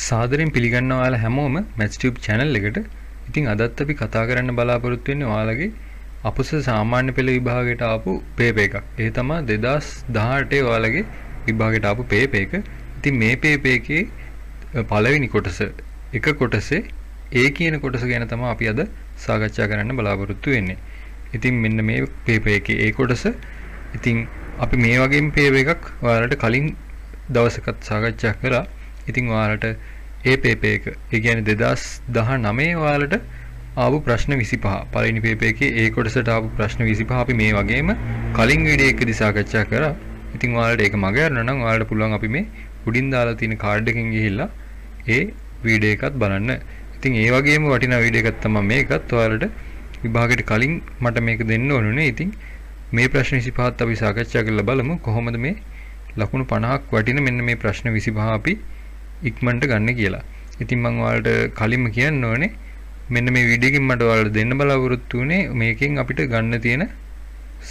සාදරයෙන් පිළිගන්නවා ඔයාලා හැමෝම මැත්ස්ටියුබ් channel එකට. ඉතින් අදත් අපි කතා කරන්න බලාපොරොත්තු වෙන්නේ ඔයාලගේ අපුස සාමාන්‍ය පෙළ විභාගයට ආපු පේපර් එකක්. ඒ තමයි 2018 ඔයාලගේ විභාගයට ආපු පේපර් එක. ඉතින් මේ පේපර් එකේ පළවෙනි කොටස එක කොටසේ A කියන කොටස ගැන තමයි අපි අද සාකච්ඡා කරන්න බලාපොරොත්තු වෙන්නේ. ඉතින් මෙන්න මේ පේපර් එකේ A කොටස. ඉතින් අපි මේ වගේම පේපර් එකක් ඔයාලට කලින් දවසකත් සාකච්ඡා කරා. ඉතින් ඔයාලට ඒ පේපර් එක ඒ කියන්නේ 2019 ඔයාලට ආපු ප්‍රශ්න 25 පළවෙනි පේපර් එකේ ඒ කොටසට ආපු ප්‍රශ්න 25 අපි මේ වගේම කලින් වීඩියෝ එකකදී සාකච්ඡා කරා. ඉතින් ඔයාලට ඒක මග යන්න නම් ඔයාලට පුළුවන් අපි මේ උඩින් දාලා තියෙන කාඩ් එකෙන් ගිහිල්ලා ඒ වීඩියෝ එකත් බලන්න. ඉතින් ඒ වගේම වටිනා වීඩියෝ එකක් තමයි මේකත්. ඔයාලට විභාගයට කලින් මට මේක දෙන්න ඕනුනේ. ඉතින් මේ ප්‍රශ්න 25ත් අපි සාකච්ඡා කරලා බලමු කොහොමද මේ ලකුණු 50ක් වටින මෙන්න මේ ප්‍රශ්න 25 අපි ඉක්මනට ගන්න කියලා. ඉතින් මම ඔයාලට කලින්ම කියන්න ඕනේ මෙන්න මේ වීඩියෝ එකෙන් මට ඔයාලට දෙන්න බලාපොරොත්තු වෙන්නේ මේකෙන් අපිට ගන්න තියෙන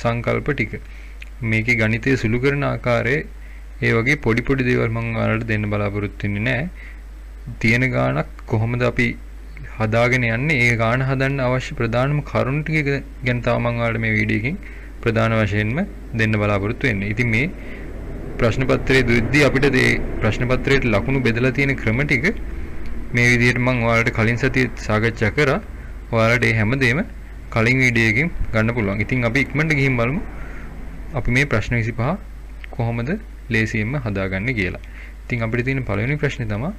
සංකල්ප ටික. මේකේ ගණිතය සුළු කරන ආකාරයේ ඒ වගේ පොඩි පොඩි දේවල් මම ඔයාලට දෙන්න බලාපොරොත්තු වෙන්නේ නැහැ. තියෙන ගාණක් කොහොමද අපි හදාගෙන යන්නේ ඒ ගාණ හදන්න අවශ්‍ය ප්‍රධානම කරුණු ටික ගැන තමයි මම ඔයාලට මේ වීඩියෝ එකෙන් ප්‍රධාන වශයෙන්ම දෙන්න බලාපොරොත්තු වෙන්නේ. ඉතින් මේ ප්‍රශ්න පත්‍රයේ දුද්දී අපිට මේ ප්‍රශ්න පත්‍රයට ලකුණු බෙදලා තියෙන ක්‍රම ටික මේ විදිහට මම ඔයාලට කලින් සතියේ සාකච්ඡා කරා. ඔයාලට මේ හැමදේම කලින් වීඩියෝ එකකින් ගන්න පුළුවන්. ඉතින් අපි ඉක්මනට ගිහින් බලමු අපි මේ ප්‍රශ්න 25 කොහොමද ලේසියෙන්ම හදාගන්නේ කියලා. ඉතින් අපිට තියෙන පළවෙනි ප්‍රශ්නේ තමයි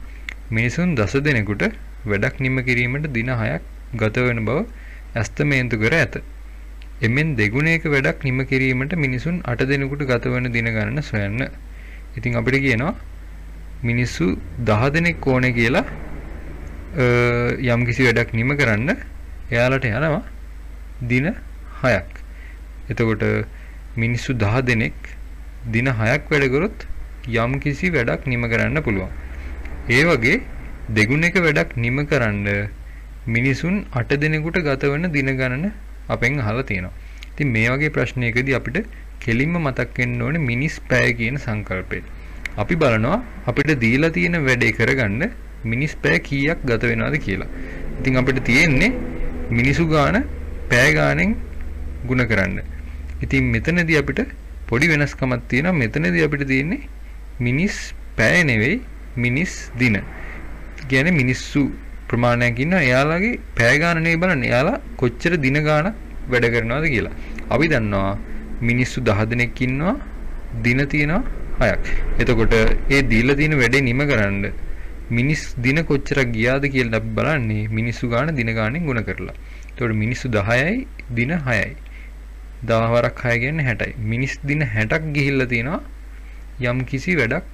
මිනිසුන් 10 දෙනෙකුට වැඩක් නිම කිරීමට දින 6ක් ගත වෙන බව ඇස්තමේන්තු කර ඇත. එමෙන් දෙගුණයක වැඩක් නිම කිරීමට මිනිසුන් 8 දෙනෙකුට ගත වෙන දින ගණන සොයන්න. ඉතින් අපිට කියනවා මිනිස්සු 10 දෙනෙක් ඕනේ කියලා යම්කිසි වැඩක් නිම කරන්න එයාලට යනවා දින 6ක්. එතකොට මිනිස්සු 10 දෙනෙක් දින 6ක් වැඩ කරොත් යම්කිසි වැඩක් නිම කරන්න පුළුවන්. ඒ වගේ දෙගුණයක වැඩක් නිම කරන්න මිනිසුන් 8 දෙනෙකුට ගත වෙන දින ගණන අපෙන් අහලා තියෙනවා. ඉතින් මේ වගේ ප්‍රශ්නයකදී අපිට කෙලින්ම මතක් වෙන්න ඕනේ මිනිස් පැය කියන සංකල්පය. අපි බලනවා අපිට දීලා තියෙන වැඩේ කරගන්න මිනිස් පැය කීයක් ගත වෙනවද කියලා. ඉතින් අපිට තියෙන්නේ මිනිසු ගාන පැය ගානෙන් ගුණ කරන්න. ඉතින් මෙතනදී අපිට පොඩි වෙනස්කමක් තියෙනවා. මෙතනදී අපිට තියෙන්නේ මිනිස් පැය නෙවෙයි මිනිස් දින. කියන්නේ මිනිස්සු ප්‍රමාණයක් ඉන්නවා. එයාලගේ පැය ගාන නෙවෙයි බලන්නේ. එයාලා කොච්චර දින ගානක් වැඩ කරනවද කියලා. අපි දන්නවා මිනිස්සු 10 දෙනෙක් ඉන්නවා. දින තියෙනවා 6ක්. එතකොට ඒ දීලා තියෙන වැඩේ නිම කරන්න මිනිස් දින කොච්චරක් ගියාද කියලා අපි බලන්නේ මිනිස්සු ගාන දින ගානෙන් ගුණ කරලා. එතකොට මිනිස්සු 10යි දින 6යි. 10 වරක් 6 කියන්නේ 60යි. මිනිස් දින 60ක් ගිහිල්ලා තියෙනවා යම් කිසි වැඩක්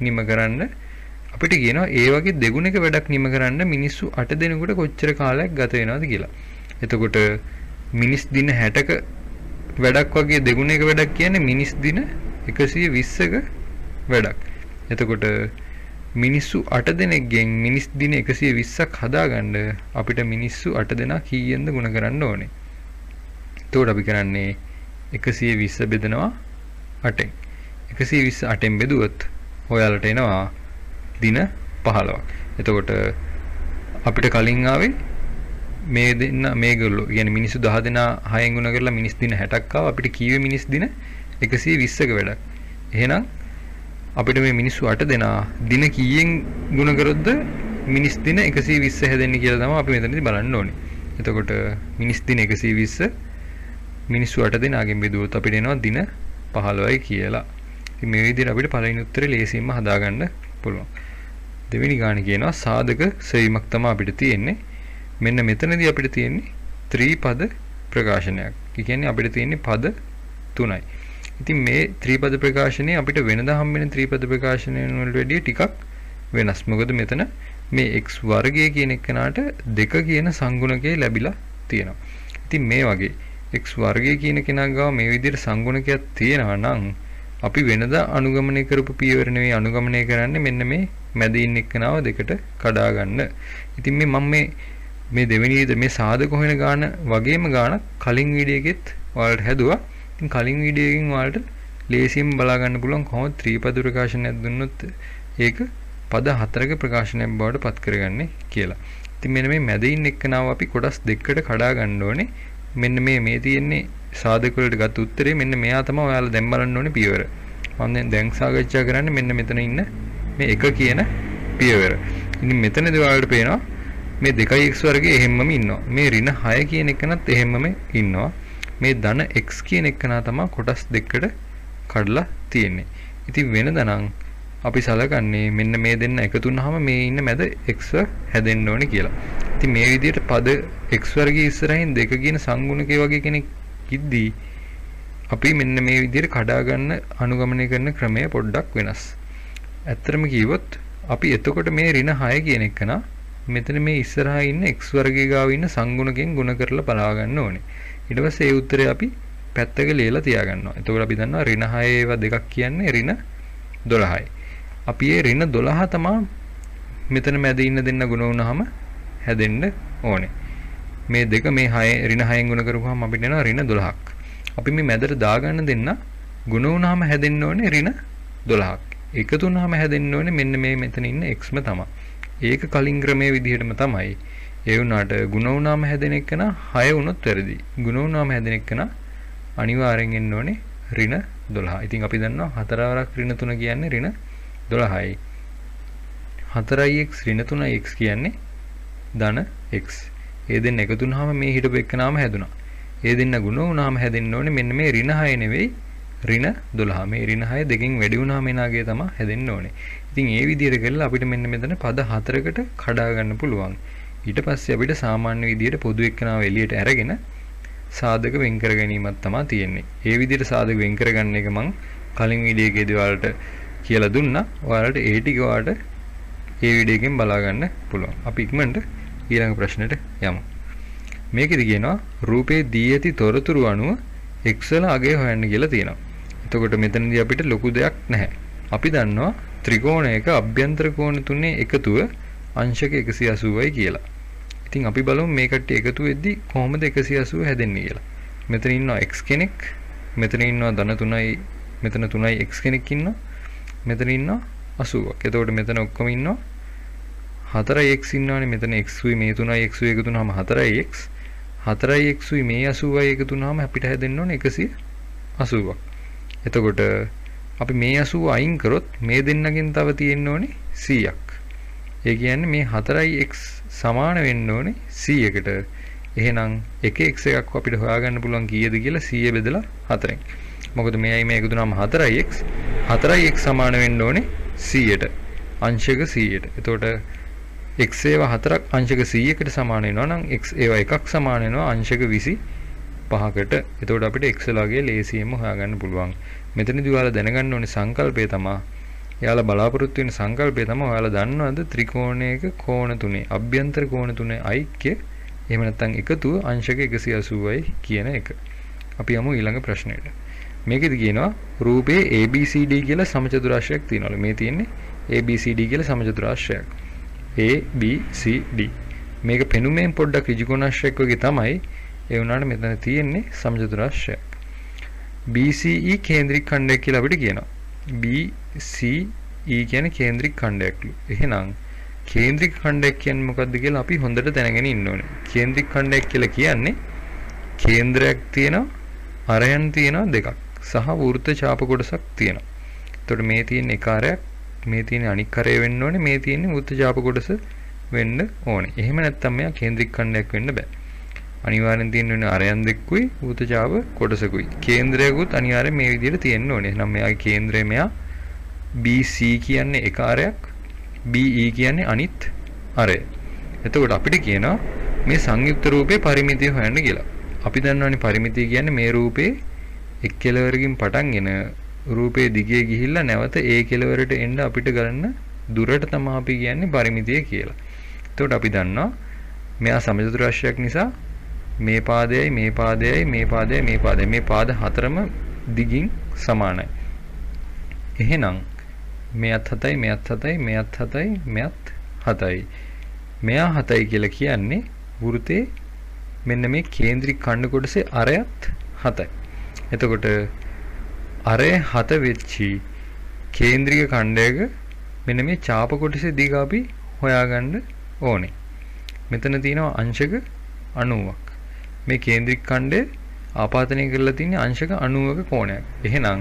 නිම කරන්න. අපිට කියනවා ඒ වගේ දෙගුණයක වැඩක් නිම කරන්න මිනිස්සු 8 දෙනෙකුට කොච්චර කාලයක් ගත වෙනවද කියලා. එතකොට මිනිස් දින 60ක වැඩක් වගේ දෙගුණයක වැඩක් කියන්නේ මිනිස් දින 120ක වැඩක්. එතකොට මිනිස්සු 8 දෙනෙක්ගෙන් මිනිස් දින 120ක් හදාගන්න අපිට මිනිස්සු 8 දෙනා කීයෙන්ද ගුණ කරන්න ඕනේ. එතකොට අපි කරන්නේ 120 බෙදනවා 8ෙන්. 120 8ෙන් බෙදුවොත් ඔයාලට එනවා දින 15ක්. එතකොට අපිට කලින් ආවේ මේ දෙන්න මේගොල්ලෝ කියන්නේ මිනිස්සු 10 දෙනා 6න් ගුණ කරලා මිනිස් දින 60ක් ආවා. අපිට කීවේ මිනිස් දින 120ක වැඩක්. එහෙනම් අපිට මේ මිනිස්සු 8 දෙනා දින කීයෙන් ගුණ කරොත්ද මිනිස් දින 120 හැදෙන්නේ කියලා තමයි අපි මෙතනදී බලන්න ඕනේ. එතකොට මිනිස් දින 120 මිනිස්සු 8 දෙනාගෙන් බෙදුවොත් අපිට එනවා දින 15යි කියලා. ඉතින් මේ විදිහට අපිට පළවෙනි උත්තරේ ලේසියෙන්ම හදාගන්න පුළුවන්. දෙවෙනි ගාන කියනවා සාධක සෙවීමක් තමයි අපිට තියෙන්නේ. මෙන්න මෙතනදී අපිට තියෙන්නේ ත්‍රිපද ප්‍රකාශනයක්. ඒ කියන්නේ අපිට තියෙන්නේ පද 3යි. ඉතින් මේ ත්‍රිපද ප්‍රකාශනයේ අපිට වෙනදා හම්බෙන ත්‍රිපද ප්‍රකාශනයන් වලට වැඩිය ටිකක් වෙනස්. මොකද මෙතන මේ x වර්ගය කියන එකනට 2 කියන සංගුණකය ලැබිලා තියෙනවා. ඉතින් මේ වගේ x වර්ගය කියන කෙනා ගාව මේ විදිහට සංගුණකයක් තියෙනවා නම් අපි වෙනදා අනුගමනය කරපු පියවර නෙවෙයි අනුගමනය කරන්නේ මෙන්න මේ මැද ඉන්න එක්කනාව දෙකට කඩා ගන්න. ඉතින් මම මේ දෙවෙනි මේ සාධක හොයන ගාන වගේම ගානක් කලින් වීඩියෝ එකෙත් ඔයාලට හැදුවා. ඉතින් කලින් වීඩියෝ එකෙන් ඔයාලට ලේසියෙන් බලා ගන්න පුළුවන් කොහොමද ත්‍රිපද ප්‍රකාශනයක් දුන්නොත් ඒක පද හතරක ප්‍රකාශනයක් බවට පත් කරගන්නේ කියලා. ඉතින් මෙන්න මේ මැද ඉන්න එක්කනාව අපි කොටස් දෙකකට කඩා ගන්න ඕනේ. මෙන්න මේ තියෙන්නේ සාධක වලට ගත් උත්තරේ මෙන්න මෙයා තමයි ඔයාලා දැන් බලන්න ඕනේ පියවර. මම දැන් සාකච්ඡා කරන්නේ මෙන්න මෙතන ඉන්න මේ 1 කියන පියවර. ඉතින් මෙතනදී ඔයාලට පේනවා මේ 2x වර්ගයේ එහෙම්මම ඉන්නවා. මේ ඍණ 6 කියන එකනත් එහෙම්මම ඉන්නවා. මේ ධන x කියන එකනා තමයි කොටස් දෙකකට කඩලා තියෙන්නේ. ඉතින් වෙනදනම් අපි සලකන්නේ මෙන්න මේ දෙන්න එකතු වුනහම මේ ඉන්න මැද x හැදෙන්න ඕනේ කියලා. ඉතින් මේ විදිහට පද x වර්ගයේ ඉස්සරහින් 2 කියන සංගුණකේ වගේ කෙනෙක් ඉද්දී අපි මෙන්න මේ විදිහට කඩා ගන්න අනුගමනය කරන ක්‍රමය පොඩ්ඩක් වෙනස්. ඇත්තටම කිව්වොත් අපි එතකොට මේ ඍණ 6 කියන එකනා මෙතන මේ ඉස්සරහා ඉන්න x වර්ගයේ ගාව ඉන්න සංගුණකෙන් ගුණ කරලා බලා ගන්න ඕනේ. ඊට පස්සේ ඒ උත්තරේ අපි පැත්තක ලියලා තියාගන්නවා. එතකොට අපි දන්නවා ඍණ 6 ඒවා දෙකක් කියන්නේ ඍණ 12යි. අපි ඒ ඍණ 12 තමයි මෙතන මැද ඉන්න දෙන්න ගුණ වුණාම හැදෙන්න ඕනේ. මේ දෙක මේ 6 ඍණ 6න් ගුණ කරපුවාම අපිට එනවා ඍණ 12ක්. අපි මේ මැදට දාගන්න දෙන්න ගුණ වුණාම හැදෙන්න ඕනේ ඍණ 12ක්. එකතු වුණාම හැදෙන්න ඕනේ මෙන්න මේ මෙතන ඉන්න xම තමයි. ඒක කලින් ක්‍රමයේ විදිහටම තමයි. ඒ වුණාට ගුණ වුණාම හැදෙන එක නා 6 වුණොත් වැරදි. ගුණ වුණාම හැදෙන එක නා අනිවාර්යෙන් එන්න ඕනේ ඍණ 12. ඉතින් අපි දන්නවා 4 වරක් ඍණ 3 කියන්නේ ඍණ 12යි. 4x ඍණ 3x කියන්නේ ධන x. ඒ දෙන්න එකතු වුණාම මේ හිටපු එක නාම හැදුනා. ඒ දෙන්න ගුණ වුණාම හැදෙන්න ඕනේ මෙන්න මේ ඍණ 6 නෙවෙයි ඍණ 12. මේ ඍණ 6 දෙකෙන් වැඩි වුණාම එනාගේ තමයි හැදෙන්න ඕනේ. ඉතින් ඒ විදිහට කරලා අපිට මෙන්න මෙතන පද 4කට කඩා ගන්න පුළුවන්. ඊට පස්සේ අපිට සාමාන්‍ය විදිහට පොදු එක්කනාව එළියට අරගෙන සාධක වෙන් කර ගැනීමක් තමයි තියෙන්නේ. ඒ විදිහට සාධක වෙන් කරගන්න එක මම කලින් වීඩියෝ එකේදී ඔයාලට කියලා දුන්නා. ඔයාලට ඒ ටික ඔයාලට ඒ වීඩියෝ එකෙන් බලා ගන්න පුළුවන්. අපි ඉක්මනට ඊළඟ ප්‍රශ්නෙට යමු. මේකෙදි කියනවා රූපේ දී ඇති තොරතුරු අනුව x වල අගය හොයන්න කියලා තියෙනවා. එතකොට මෙතනදී අපිට ලොකු දෙයක් නැහැ. අපි දන්නවා ත්‍රිකෝණයක අභ්‍යන්තර කෝණ තුනේ එකතුව අංශක 180යි කියලා. ඉතින් අපි බලමු මේ කට්ටිය එකතු වෙද්දි කොහොමද 180 හැදෙන්නේ කියලා. මෙතන ඉන්නවා x කෙනෙක්, මෙතන ඉන්නවා ධන 3යි, මෙතන 3යි x කෙනෙක් ඉන්නවා. මෙතන ඉන්නවා 80ක්. එතකොට මෙතන ඔක්කොම ඉන්නවා 4x ඉන්නවානේ. මෙතන x උයි මේ 3යි x උයි එකතු වුනහම 4x. 4x උයි මේ 80යි එකතු වුනහම අපිට හැදෙන්න ඕනේ 180ක්. එතකොට අපි මේ 80 අයින් කරොත් මේ දෙන්නගෙන් තව තියෙන්න ඕනේ 100ක්. ඒ කියන්නේ මේ 4x සමාන වෙන්න ඕනේ 100කට. එහෙනම් 1x එකක් අපිට හොයාගන්න පුළුවන් කීයද කියලා 100 බෙදලා 4ෙන්. මොකද මේයි මේ එකතු වුනහම 4x. 4x සමාන වෙන්න ඕනේ 100ට. අංශක 100ට. එතකොට x ඒවා 4ක් අංශක 100කට සමාන වෙනවා නම් x ඒවා එකක් සමාන වෙනවා අංශක 25කට. එතකොට අපිට x ලාගේ ලේසියෙන්ම හොයාගන්න පුළුවන්. මෙතනදී ඔයාලා දැනගන්න ඕනේ සංකල්පය තමයි. එයාලා බලාපොරොත්තු වෙන සංකල්පය තමයි ඔයාලා දන්නවද ත්‍රිකෝණයක කෝණ තුනේ අභ්‍යන්තර කෝණ තුනේ ඓක්‍ය එහෙම නැත්නම් එකතුව අංශක 180යි කියන එක. අපි යමු ඊළඟ ප්‍රශ්නෙට. මේකෙදි කියනවා රූපේ ABCD කියලා සමචතුරාශ්‍රයක් තියෙනවලු. මේ තියෙන්නේ ABCD කියලා සමචතුරාශ්‍රයක්. ABCD. මේක පෙනුමෙන් පොඩ්ඩක් ඍජුකෝණාශ්‍රයක් වගේ තමයි. ඒ වුණාට මෙතන තියෙන්නේ සමචතුරාශ්‍රයක්. BCE කේන්ද්‍රික ඛණ්ඩයක් කියලා අපිට කියනවා. BCE කියන්නේ කේන්ද්‍රික ඛණ්ඩයක්ලු. එහෙනම් කේන්ද්‍රික ඛණ්ඩයක් කියන්නේ මොකක්ද කියලා අපි හොඳට දැනගෙන ඉන්න ඕනේ. කේන්ද්‍රික ඛණ්ඩයක් කියලා කියන්නේ කේන්ද්‍රයක් තියෙනවා, අරයන් තියෙනවා දෙකක් සහ වෘත්ත ඡාප කොටසක් තියෙනවා. එතකොට මේ තියෙන එක අරයක්, මේ තියෙන අනික් අරය වෙන්න ඕනේ, මේ තියෙන වෘත්ත ඡාප කොටස වෙන්න ඕනේ. එහෙම නැත්නම් මෙයා කේන්ද්‍රික ඛණ්ඩයක් වෙන්න බෑ. අනිවාර්යෙන් තියෙන්න ඕනේ අරයන් දෙකකුයි වෘත්ත ඡාප කොටසකුයි. කේන්ද්‍රයකුත් අනිවාර්යෙන් මේ විදිහට තියෙන්න ඕනේ. එහෙනම් මෙයාගේ කේන්ද්‍රය මෙයා BC කියන්නේ එක අරයක්, BE කියන්නේ අනිත් අරය. එතකොට අපිට කියනවා මේ සංයුක්ත රූපේ පරිමිතිය හොයන්න කියලා. අපි දන්නවනේ පරිමිතිය කියන්නේ මේ රූපේ එක් කෙළවරකින් පටන්ගෙන රූපේ දිගේ ගිහිල්ලා නැවත ඒ කෙළවරට එන්න අපිට ගන්න දුරට තමයි අපි කියන්නේ පරිමිතිය කියලා. එතකොට අපි දන්නවා මෙයා සමචතුරාශ්‍රයක් නිසා මේ පාදයයි මේ පාදයයි මේ පාදයයි මේ පාදයයි මේ පාද හතරම දිගින් සමානයි. එහෙනම් මෙයත් 7යි මෙයත් 7යි මෙයත් 7යි මෙයත් 7යි. මෙයා 7යි කියලා කියන්නේ වෘතේ මෙන්න මේ කේන්ද්‍රික ඛණ්ඩ කොටසේ අරයත් 7යි. එතකොට අරය 7 වෙච්චි කේන්ද්‍රික ඛණ්ඩයක මෙන්න මේ ඡාප කොටසේ දිග අපි හොයාගන්න ඕනේ. මෙතන තියෙනවා අංශක 90ක්. මේ කේන්ද්‍රික ඛණ්ඩය ආපාතනය කරලා තියෙන අංශක 90ක කෝණයක්. එහෙනම්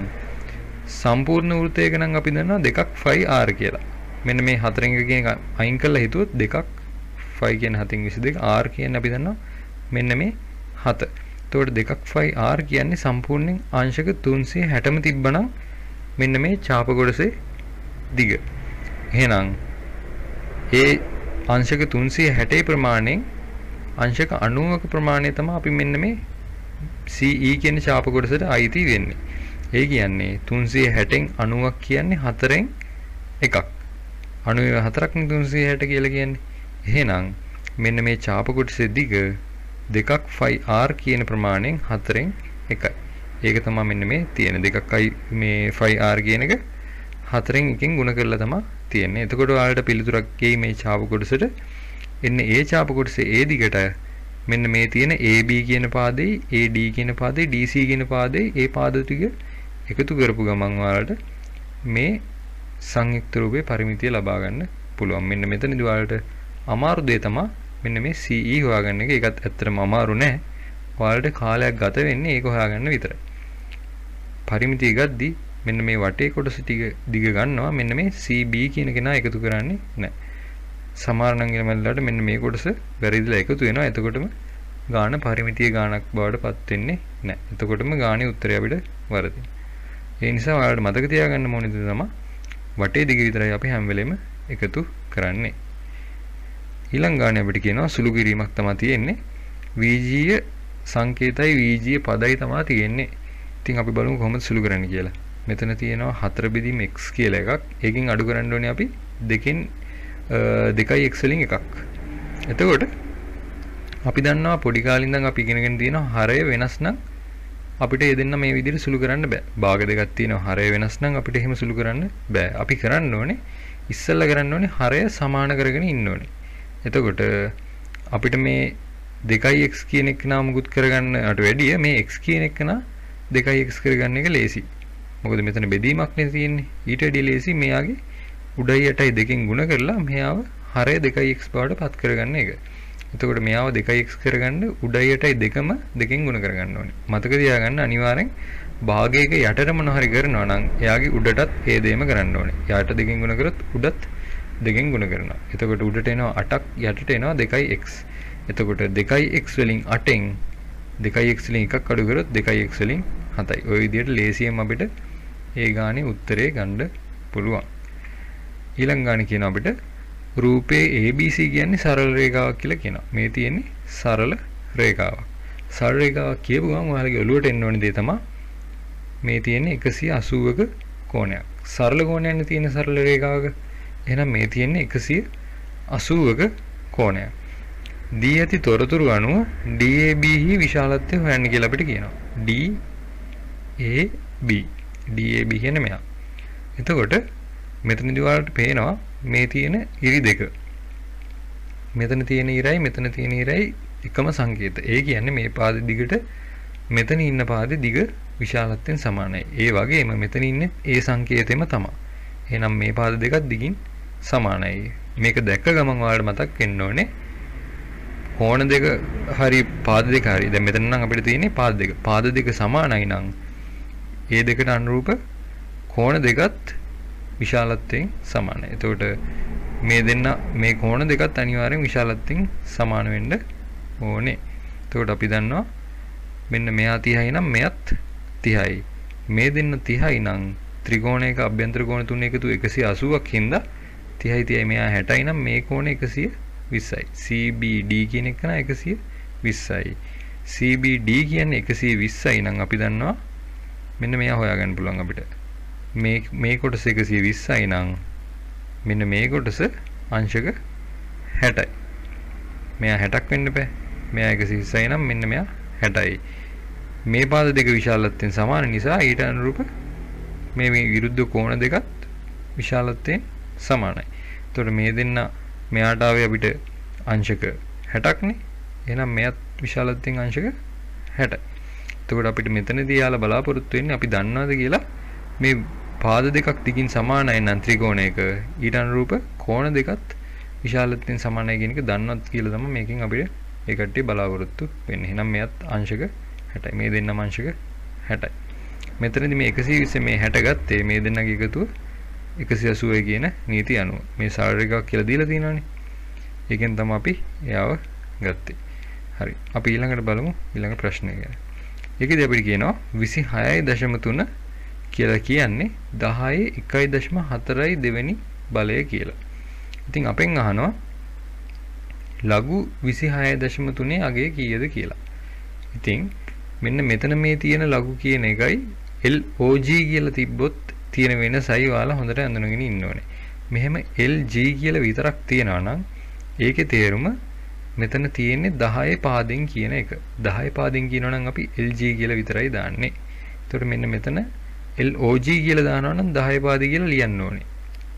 සම්පූර්ණ වෘත්තයක නම් අපි දන්නවා 2ක් phi r කියලා. මෙන්න මේ හතරෙන් එකකින් අයින් කරලා හිතුවොත් 2ක් phi කියන 7න් 22 r කියන්නේ අපි දන්නවා මෙන්න මේ 7. එතකොට 2ක් phi r කියන්නේ සම්පූර්ණයෙන් අංශක 360ම තිබ්බනම් මෙන්න මේ ඡාප කොටසේ දිග. එහෙනම් ඒ අංශක 360 ප්‍රමාණයෙන් අංශක 90ක ප්‍රමාණය තමයි අපි මෙන්න මේ CE කියන ඡාප කොටසට අයිති වෙන්නේ. ඒ කියන්නේ 360න් 90ක් කියන්නේ 4න් එකක්. 94ක් නේ 360 කියලා කියන්නේ. එහෙනම් මෙන්න මේ ඡාප කොටසේ දිග 2ක් phi r කියන ප්‍රමාණයෙන් 4න් එකයි. ඒක තමයි මෙන්න මේ තියෙන 2ක් මේ phi r කියන එක 4න් එකෙන් ගුණ කරලා තමයි තියෙන්නේ. එතකොට ඔයාලට පිළිතුරක් එයි මේ ඡාප කොටසට. එන්න ඒ ඡාප කොටසේ ඒ දිගට මෙන්න මේ තියෙන AB කියන පාදේ AD කියන පාදේ DC කියන පාදේ ඒ පාද ටික එකතු කරපු ගමන් ඔයාලට මේ සංයුක්ත රූපේ පරිමිතිය ලබා ගන්න පුළුවන්. මෙන්න මෙතනදී ඔයාලට අමාරු දේ තමයි මෙන්න මේ CE හොයාගන්න එක. ඒකත් ඇත්තටම අමාරු නෑ. ඔයාලට කාලයක් ගත වෙන්නේ ඒක හොයාගන්න විතරයි. පරිමිතිය ගද්දි මෙන්න මේ වටේ කොටස ටික දිග ගන්නවා. මෙන්න මේ CB කියන කෙනා එකතු කරන්නේ නෑ. සමහර නම් ඉලමල්ලාට මෙන්න මේ කොටස වැරදිලා එකතු වෙනවා. එතකොටම ගාන පරිමිතිය ගානක් බවට පත් වෙන්නේ නැහැ. එතකොටම ගානේ උත්තරය අපිට වරදිනවා. ඒ නිසා ඔයාලට මතක තියාගන්න ඕනේ දේ තමයි වටේ දිග විතරයි අපි හැම වෙලෙම එකතු කරන්නේ. ඊළඟ ගානේ අපිට කියනවා සුළු කිරීමක් තමයි තියෙන්නේ. VG සංකේතයි VG පදයි තමයි තියෙන්නේ. ඉතින් අපි බලමු කොහොමද සුළු කරන්නේ කියලා. මෙතන තියෙනවා 4 බෙදීම x කියලා එකක්. ඒකෙන් අඩු කරන්න ඕනේ අපි 2යි x වලින් එකක්. එතකොට අපි දන්නවා පොඩි කාලේ ඉඳන් අපි ඉගෙනගෙන තියෙනවා හරය වෙනස් නම් අපිට ඒ දෙන්න මේ විදිහට සුළු කරන්න බෑ. භාග දෙකක් තියෙනවා. හරය වෙනස් නම් අපිට එහෙම සුළු කරන්න බෑ. අපි කරන්න ඕනේ ඉස්සෙල්ලා කරන්න ඕනේ හරය සමාන කරගෙන ඉන්න ඕනේ. එතකොට අපිට මේ 2x කියන එක නා මුකුත් කරගන්නට වැඩිය මේ x කියන එක නා 2x කරගන්න එක ලේසි. මොකද මෙතන බෙදීමක් නේ තියෙන්නේ. ඊට වැඩිය ලේසි මෙයාගේ උඩයි යටයි දෙකෙන් ගුණ කරලා මෙයාව හරය 2x බවට පත් කරගන්න එක. එතකොට මෙයාව 2x කරගන්න උඩයි යටයි දෙකම දෙකෙන් ගුණ කරගන්න ඕනේ. මතක තියාගන්න අනිවාර්යෙන් භාගයක යටට මොන හරි කරනවා නම් එයාගේ උඩටත් ඒ දෙයම කරන්න ඕනේ. යට දෙකෙන් ගුණ කරොත් උඩත් දෙකෙන් ගුණ කරනවා. එතකොට උඩට එනවා 8ක් යටට එනවා 2x. එතකොට 2x වලින් 8න් 2x වලින් එකක් අඩු කරොත් 2x වලින් 7යි. ওই විදිහට ලේසියෙන් අපිට ඒ ගානේ උත්තරේ ගන්න පුළුවන්. ඊළඟ ගානේ කියනවා අපිට රූපේ ABC කියන්නේ සරල රේඛාවක් කියලා කියනවා. මේ තියෙන්නේ සරල රේඛාවක්. සරල රේඛාවක් කියපු ගමන් ඔයාලගේ ඔළුවට එන්න ඕනේ දේ තමයි මේ තියෙන්නේ 180ක කෝණයක්. සරල කෝණයක්නේ තියෙන්නේ සරල රේඛාවක. එහෙනම් මේ තියෙන්නේ 180ක කෝණයක්. දී ඇති තොරතුරු අනුව DAB හි විශාලත්වය හොයන්න කියලා අපිට කියනවා. DAB කියන්නේ මෙයා. එතකොට මෙතනදී ඔයාලට පේනවා මේ තියෙන ඉරි දෙක. මෙතන තියෙන ඉරයි මෙතන තියෙන ඉරයි එකම සංකේත. ඒ කියන්නේ මේ පාද දිගට මෙතන ඉන්න පාදේ දිග විශාලත්වයෙන් සමානයි. ඒ වගේම මෙතන ඉන්නේ ඒ සංකේතෙම තමයි. එහෙනම් මේ පාද දෙකත් දිගින් සමානයි. මේක දැක්ක ගමන් ඔයාලට මතක් වෙන්න ඕනේ කෝණ දෙක හරි පාද දෙක හරි. දැන් මෙතන නම් අපිට තියෙන්නේ පාද දෙක. පාද දෙක සමානයි නම් ඒ දෙකට අනුරූප කෝණ දෙකත් විශාලත්වයෙන් සමානයි. එතකොට මේ දෙන්න මේ කෝණ දෙකත් අනිවාර්යෙන් විශාලත්වයෙන් සමාන වෙන්න ඕනේ. එතකොට අපි දන්නවා මෙන්න මෙයා 30යි නම් මෙයත් 30යි. මේ දෙන්න 30යි නම් ත්‍රිකෝණයක අභ්‍යන්තර කෝණ තුන එකතු 180ක් හින්දා 30යි 30යි මෙයා 60යි නම් මේ කෝණ 120යි. CBD කියන එක නා 120යි. CBD කියන්නේ 120යි නම් අපි දන්නවා මෙන්න මෙයා හොයාගන්න පුළුවන් අපිට. මේ කොටස 120යි නම් මෙන්න මේ කොටස අංශක 60යි. මෙයා 60ක් වෙන්න බෑ. මෙයා 120යි නම් මෙන්න මෙයා 60යි. මේ පාද දෙක විශාලත්වයෙන් සමාන නිසා ඊට අනුරූප මේ විරුද්ධ කෝණ දෙකත් විශාලත්වයෙන් සමානයි. එතකොට මේ දෙන්න මෙයාට ආවේ අපිට අංශක 60ක් නේ. එහෙනම් මෙයත් විශාලත්වයෙන් අංශක 60යි. එතකොට අපිට මෙතනදී යාලා බලාපොරොත්තු වෙන්නේ අපි දන්නවද කියලා මේ පාද දෙකක් දිගින් සමානයි නම් ත්‍රිකෝණයක ඊට අනුරූප කෝණ දෙකත් විශාලත්වයෙන් සමානයි කියන එක දන්නවත් කියලා තමයි මේකෙන් අපිට ඒ කට්ටිය බලාපොරොත්තු වෙන්නේ. එහෙනම් මෙයත් අංශක 60යි. මේ දෙන්නම අංශක 60යි. මෙතනදී මේ 120 මේ 60 ගත්තේ මේ දෙන්නගේ එකතුව 180 කියන නීතිය අනුව. මේ සරල රේඛාවක් කියලා දීලා තියෙනවානේ. ඒකෙන් තමයි අපි එයාව ගත්තේ. හරි. අපි ඊළඟට බලමු ඊළඟ ප්‍රශ්නය ගැන. ඒකදී අපිට කියනවා 26.3 කියලා කියන්නේ 10 1.4යි දෙවෙනි බලය කියලා. ඉතින් අපෙන් අහනවා ලඝු 26.3 අගය කීයද කියලා. ඉතින් මෙන්න මෙතන මේ තියෙන ලඝු කියන එකයි LOG කියලා තිබ්බොත් තියෙන වෙනසයි ඔයාලා හොඳට අඳුනගෙන ඉන්න ඕනේ. මෙහෙම LG කියලා විතරක් තියනවා නම් ඒකේ තේරුම මෙතන තියෙන්නේ 10 පාදෙන් කියන එක. 10 පාදෙන් කියනවා නම් අපි LG කියලා විතරයි දාන්නේ. ඒතකොට මෙන්න මෙතන LOG කියලා දානවා නම් 10 පාදේ කියලා ලියන්න ඕනේ.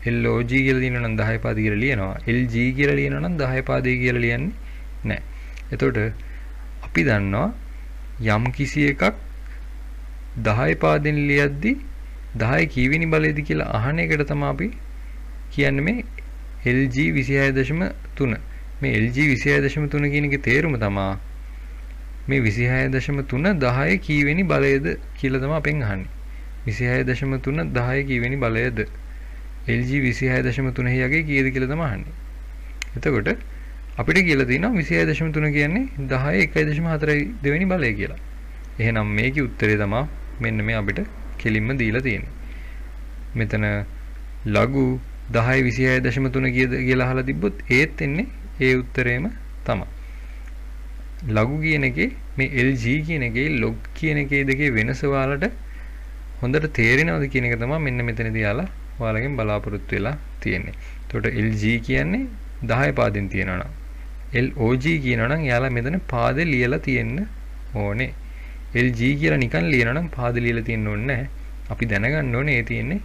LOG කියලා දිනනවා නම් 10 පාදේ කියලා ලියනවා. LG කියලා ලියනවා නම් 10 පාදේ කියලා ලියන්නේ නැහැ. එතකොට අපි දන්නවා යම් කිසි එකක් 10 පාදෙන් ලියද්දි 10 කීවෙනි බලයේද කියලා අහන එකට තමයි අපි කියන්නේ මේ LG 26.3. මේ LG 26.3 කියන එකේ තේරුම තමයි මේ 26.3 10 කීවෙනි බලයේද කියලා තමයි අපෙන් අහන්නේ. 26.3 10 කීවෙනි බලයේද? LG 26.3 යගේ කීයද කියලා තමයි අහන්නේ. එතකොට අපිට කියලා තියෙනවා 26.3 කියන්නේ 10 1.4 දෙවෙනි බලය කියලා. එහෙනම් මේකේ උත්තරේ තමයි මෙන්න මේ අපිට කෙලින්ම දීලා තියෙන්නේ. මෙතන ලඝු 10 26.3 කීයද කියලා අහලා තිබ්බොත් ඒත් එන්නේ ඒ උත්තරේම තමයි. ලඝු කියන එකේ මේ LG කියන එකේ log කියන එකේ දෙකේ වෙනස ඔයාලට හොඳට තේරෙනවද කියන එක තමයි මෙන්න මෙතනදී ඔයාලගෙන් බලාපොරොත්තු වෙලා තියෙන්නේ. එතකොට LG කියන්නේ 10 පාදෙන් තියෙනවා නම් LOG කියනවා නම් එයාලා මෙතන පාදේ ලියලා තියෙන්න ඕනේ. LG කියලා නිකන් ලියනවා නම් පාදේ ලියලා තියෙන්න ඕනේ නැහැ. අපි දැනගන්න ඕනේ ඒ තියෙන්නේ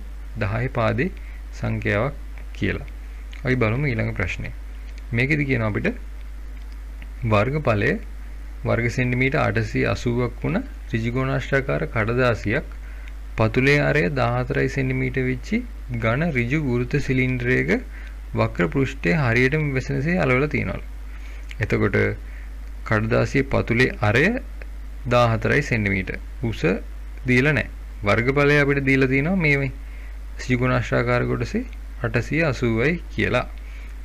10 පාදේ සංඛ්‍යාවක් කියලා. අපි බලමු ඊළඟ ප්‍රශ්නේ. මේකෙදි කියනවා අපිට වර්ගඵලය වර්ග සෙන්ටිමීටර් 880ක් වුණ ඍජුකෝණාශ්‍රාකාර කඩදාසියක් පතුලේ ආරය 14 සෙන්ටිමීටර් වෙච්චි ඝන ඍජු වෘත්ත සිලින්ඩරයක වක්‍ර පෘෂ්ඨයේ හරියටම වෙසෙනසේ අලවලා තියෙනවලු. එතකොට කඩදාසියේ පතුලේ ආරය 14 සෙන්ටිමීටර් උස දීලා නැහැ. වර්ගඵලය අපිට දීලා තියෙනවා මේ ඍජුකෝණාශ්‍රාකාර කොටසේ 880යි කියලා.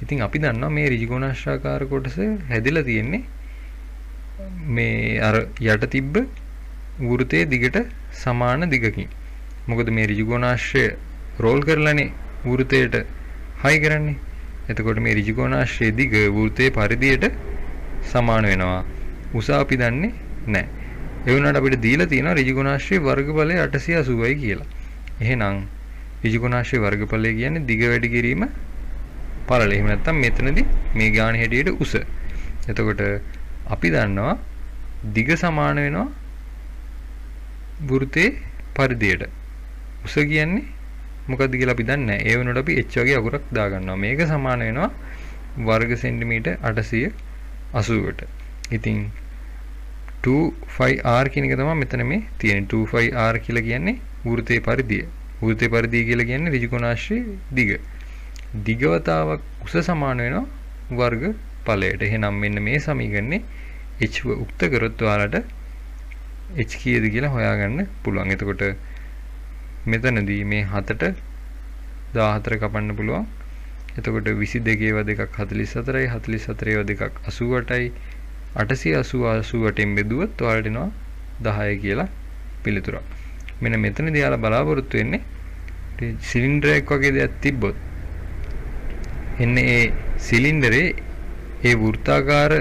ඉතින් අපි දන්නවා මේ ඍජුකෝණාශ්‍රාකාර කොටස හැදිලා තියෙන්නේ මේ අර යට තිබ්බ වෘතයේ දිගට සමාන දිගකින්. මොකද මේ ඍජුකෝණාශ්‍රය රෝල් කරලානේ වෘතයට හයි කරන්නේ. එතකොට මේ ඍජුකෝණාශ්‍රයේ දිග වෘතයේ පරිධියට සමාන වෙනවා. උස අපි දන්නේ නැහැ. ඒ වුණාට අපිට දීලා තියෙනවා ඍජුකෝණාශ්‍රයේ වර්ගඵලය 880යි කියලා. එහෙනම් ඍජුකෝණාශ්‍රයේ වර්ගඵලය කියන්නේ දිග වැඩි කිරීම පළල. එහෙම නැත්නම් මෙතනදී මේ ගාන හැටියට උස. එතකොට අපි දන්නවා දිග සමාන වෙනවා වෘතයේ පරිධියට. උස කියන්නේ මොකද්ද කියලා අපි දන්නේ නැහැ. ඒ වෙනකොට අපි h වගේ අකුරක් දාගන්නවා. මේක සමාන වෙනවා වර්ග සෙන්ටිමීටර් 880ට. ඉතින් 25r කියන එක තමයි මෙතන මේ තියෙන්නේ. 25r කියලා කියන්නේ වෘතයේ පරිධිය. වෘතයේ පරිධිය කියලා කියන්නේ ඍජුකෝණාශ්‍රයේ දිග. දිගවතාවක් උස සමාන වෙනවා වර්ග ඵලයට. එහෙනම් මෙන්න මේ සමීකරණේ h උක්ත කරොත් ඔයාලට h කීයද කියලා හොයාගන්න පුළුවන්. එතකොට මෙතනදී මේ 7ට 14 කපන්න පුළුවන්. එතකොට 22 ඒවා දෙකක් 44යි 44 ඒවා දෙකක් 88යි 888න් බෙදුවොත් ඔයාලට එනවා 10 කියලා පිළිතුරක්. මෙන්න මෙතනදී යාලා බලාපොරොත්තු වෙන්නේ සිලින්ඩරයක් වගේ දෙයක් තිබ්බොත් එන්නේ ඒ සිලින්ඩරේ ඒ වෘත්තාකාර